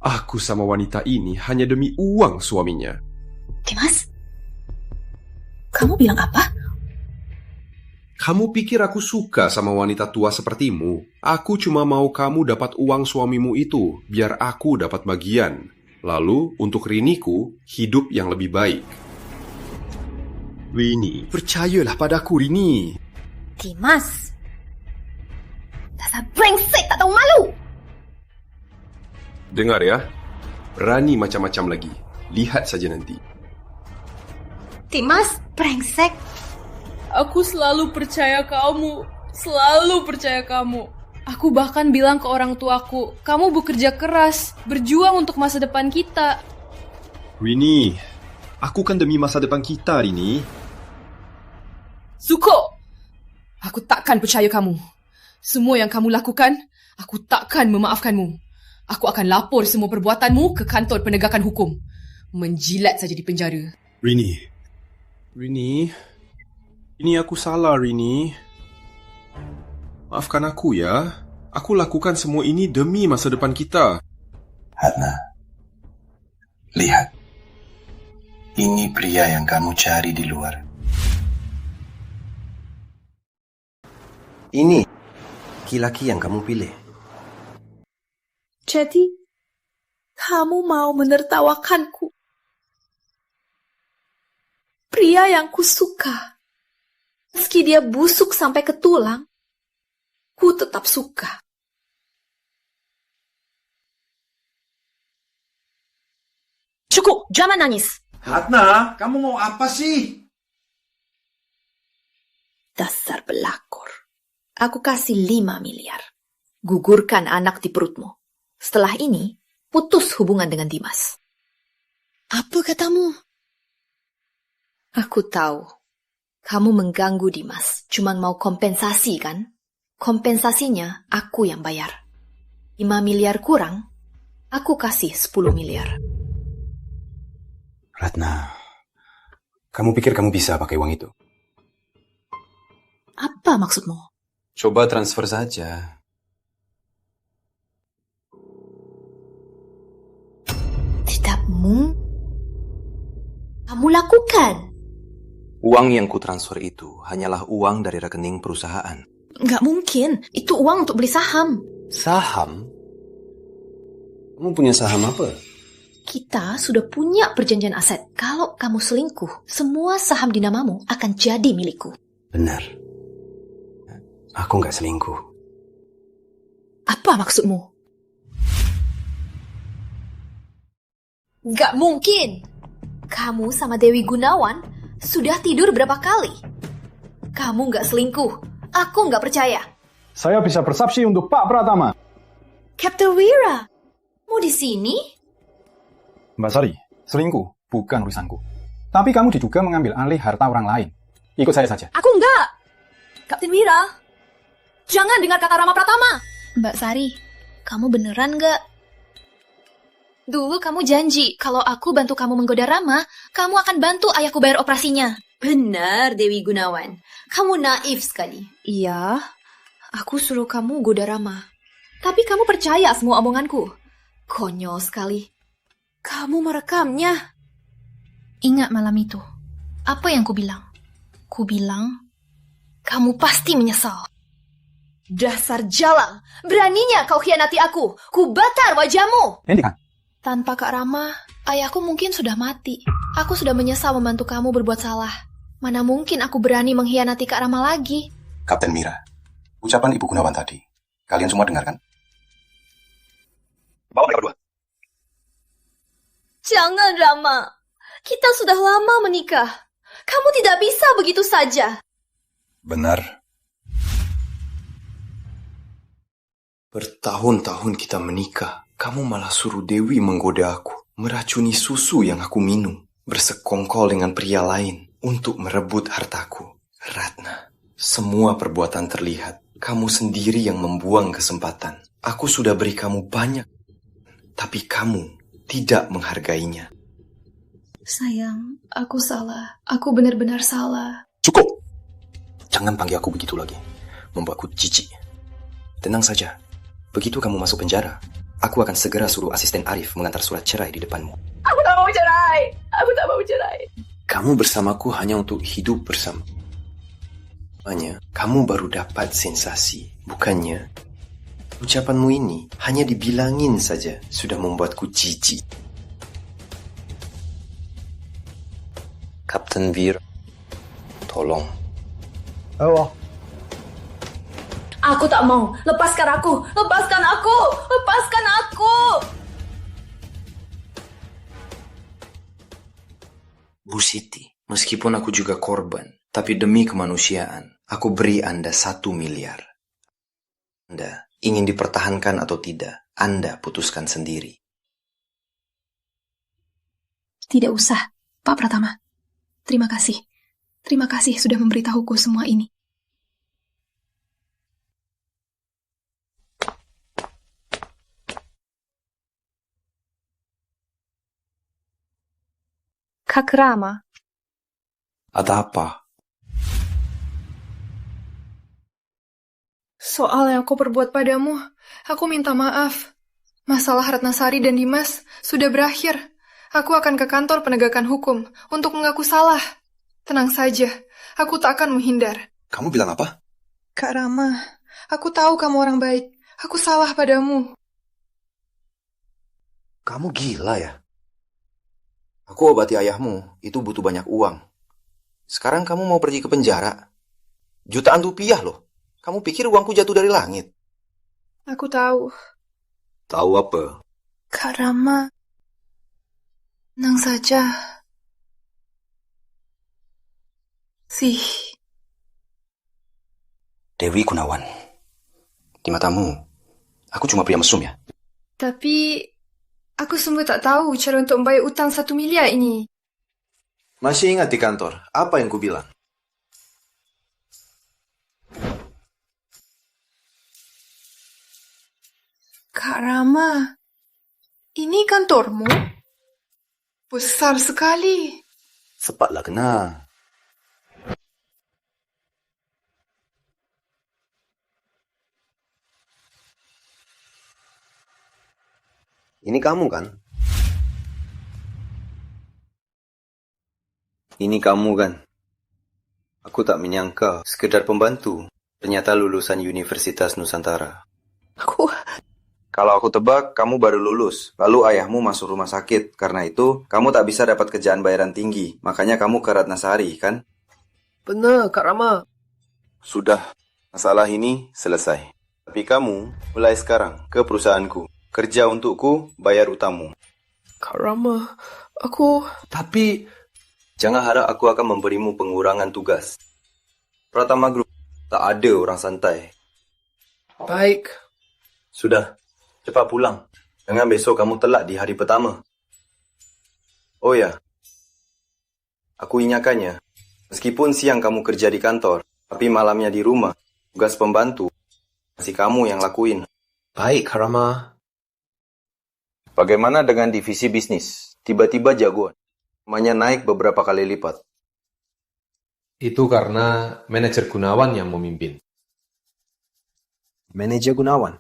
Aku sama wanita ini hanya demi uang suaminya. Dimas? Kamu bilang apa? Kamu pikir aku suka sama wanita tua sepertimu? Aku cuma mau kamu dapat uang suamimu itu, biar aku dapat bagian. Lalu, untuk Riniku, hidup yang lebih baik. Rini, percayalah padaku, Rini. Dimas! Dasar brengsek, tak tahu malu! Dengar ya, berani macam-macam lagi. Lihat saja nanti. Dimas, brengsek! Aku selalu percaya kamu. Selalu percaya kamu. Aku bahkan bilang ke orang tuaku, kamu bekerja keras, berjuang untuk masa depan kita. Rini, aku kan demi masa depan kita, Rini. Suko! Aku takkan percaya kamu. Semua yang kamu lakukan, aku takkan memaafkanmu. Aku akan lapor semua perbuatanmu ke kantor penegakan hukum. Menjilat saja di penjara. Rini, ini aku salah, Rini. Maafkan aku ya. Aku lakukan semua ini demi masa depan kita. Hatna, lihat. Ini pria yang kamu cari di luar. Ini laki-laki yang kamu pilih. Jadi, kamu mau menertawakanku? Pria yang kusuka. Meski dia busuk sampai ke tulang, ku tetap suka. Cukup, jangan nangis. Ratna, kamu mau apa sih? Dasar belakor. Aku kasih 5 miliar. Gugurkan anak di perutmu. Setelah ini, putus hubungan dengan Dimas. Apa katamu? Aku tahu. Kamu mengganggu Dimas. Cuman mau kompensasi kan? Kompensasinya aku yang bayar. 5 miliar kurang, aku kasih 10 miliar. Ratna, kamu pikir kamu bisa pakai uang itu? Apa maksudmu? Coba transfer saja. Tidak mungkin. Kamu lakukan. Uang yang kutransfer itu hanyalah uang dari rekening perusahaan. Nggak mungkin. Itu uang untuk beli saham. Saham? Kamu punya saham apa? Kita sudah punya perjanjian aset. Kalau kamu selingkuh, semua saham di namamu akan jadi milikku. Benar. Aku nggak selingkuh. Apa maksudmu? Nggak mungkin. Kamu sama Dewi Gunawan sudah tidur berapa kali? Kamu nggak selingkuh. Aku nggak percaya. Saya bisa bersaksi untuk Pak Pratama. Captain Wira, mau di sini? Mbak Sari, selingkuh bukan urusanku. Tapi kamu diduga mengambil alih harta orang lain. Ikut saya saja. Aku enggak. Captain Wira, jangan dengar kata Rama Pratama. Mbak Sari, kamu beneran nggak? Dulu kamu janji, kalau aku bantu kamu menggoda Rama, kamu akan bantu ayahku bayar operasinya. Benar, Dewi Gunawan. Kamu naif sekali. Iya, aku suruh kamu goda Rama. Tapi kamu percaya semua omonganku. Konyol sekali. Kamu merekamnya. Ingat malam itu. Apa yang kubilang? Kubilang, kamu pasti menyesal. Dasar jalang, beraninya kau khianati aku. Ku bakar wajahmu. Hentikan. Tanpa Kak Rama, ayahku mungkin sudah mati. Aku sudah menyesal membantu kamu berbuat salah. Mana mungkin aku berani mengkhianati Kak Rama lagi. Kapten Mira, ucapan Ibu Gunawan tadi, kalian semua dengarkan? Bawa mereka berdua. Jangan, Rama. Kita sudah lama menikah. Kamu tidak bisa begitu saja. Benar. Bertahun-tahun kita menikah. Kamu malah suruh Dewi menggoda aku, meracuni susu yang aku minum, bersekongkol dengan pria lain untuk merebut hartaku. Ratna, semua perbuatan terlihat. Kamu sendiri yang membuang kesempatan. Aku sudah beri kamu banyak, tapi kamu tidak menghargainya. Sayang, aku salah. Aku benar-benar salah. Cukup! Jangan panggil aku begitu lagi. Membuatku jijik. Tenang saja. Begitu kamu masuk penjara, aku akan segera suruh asisten Arif mengantar surat cerai di depanmu. Aku tak mau cerai. Aku tak mau cerai. Kamu bersamaku hanya untuk hidup bersama. Makanya, kamu baru dapat sensasi. Bukannya, ucapanmu ini hanya dibilangin saja sudah membuatku jijik. Kapten Bir, tolong. Oh. Aku tak mau. Lepaskan aku. Lepaskan aku. Lepaskan aku. Bu Siti, meskipun aku juga korban, tapi demi kemanusiaan, aku beri Anda 1 miliar. Anda ingin dipertahankan atau tidak, Anda putuskan sendiri. Tidak usah, Pak Pratama. Terima kasih. Terima kasih sudah memberitahuku semua ini. Kak Rama. Ada apa? Soal yang aku perbuat padamu, aku minta maaf. Masalah Ratnasari dan Dimas sudah berakhir. Aku akan ke kantor penegakan hukum untuk mengaku salah. Tenang saja, aku tak akan menghindar. Kamu bilang apa? Kak Rama, aku tahu kamu orang baik. Aku salah padamu. Kamu gila ya? Aku obati ayahmu, itu butuh banyak uang. Sekarang kamu mau pergi ke penjara? Jutaan rupiah loh. Kamu pikir uangku jatuh dari langit? Aku tahu. Tahu apa? Kak Rama. Tenang saja. Dewi Gunawan. Di matamu, aku cuma pria mesum ya? Tapi aku sungguh tak tahu cara untuk membayar utang 1 miliar ini. Masih ingat di kantor, apa yang kubilang? Kak Rama, ini kantormu? Besar sekali. Cepatlah kena. Ini kamu kan? Ini kamu kan? Aku tak menyangka, sekedar pembantu. Ternyata lulusan Universitas Nusantara. Kalau aku tebak, kamu baru lulus. Lalu ayahmu masuk rumah sakit. Karena itu, kamu tak bisa dapat kerjaan bayaran tinggi. Makanya kamu ke Ratnasari, kan? Benar, Kak Rama. Sudah, masalah ini selesai. Tapi kamu, mulai sekarang, ke perusahaanku. Kerja untukku, bayar utangmu. Kak Rama, aku... Tapi, jangan harap aku akan memberimu pengurangan tugas. Pratama Group, tak ada orang santai. Baik. Sudah, cepat pulang. Jangan besok kamu telat di hari pertama. Oh ya, aku ingatkannya. Meskipun siang kamu kerja di kantor, tapi malamnya di rumah, tugas pembantu, masih kamu yang lakuin. Baik, Kak Rama. Bagaimana dengan divisi bisnis? Tiba-tiba jagoan. Namanya naik beberapa kali lipat. Itu karena manajer Gunawan yang memimpin. Manajer Gunawan?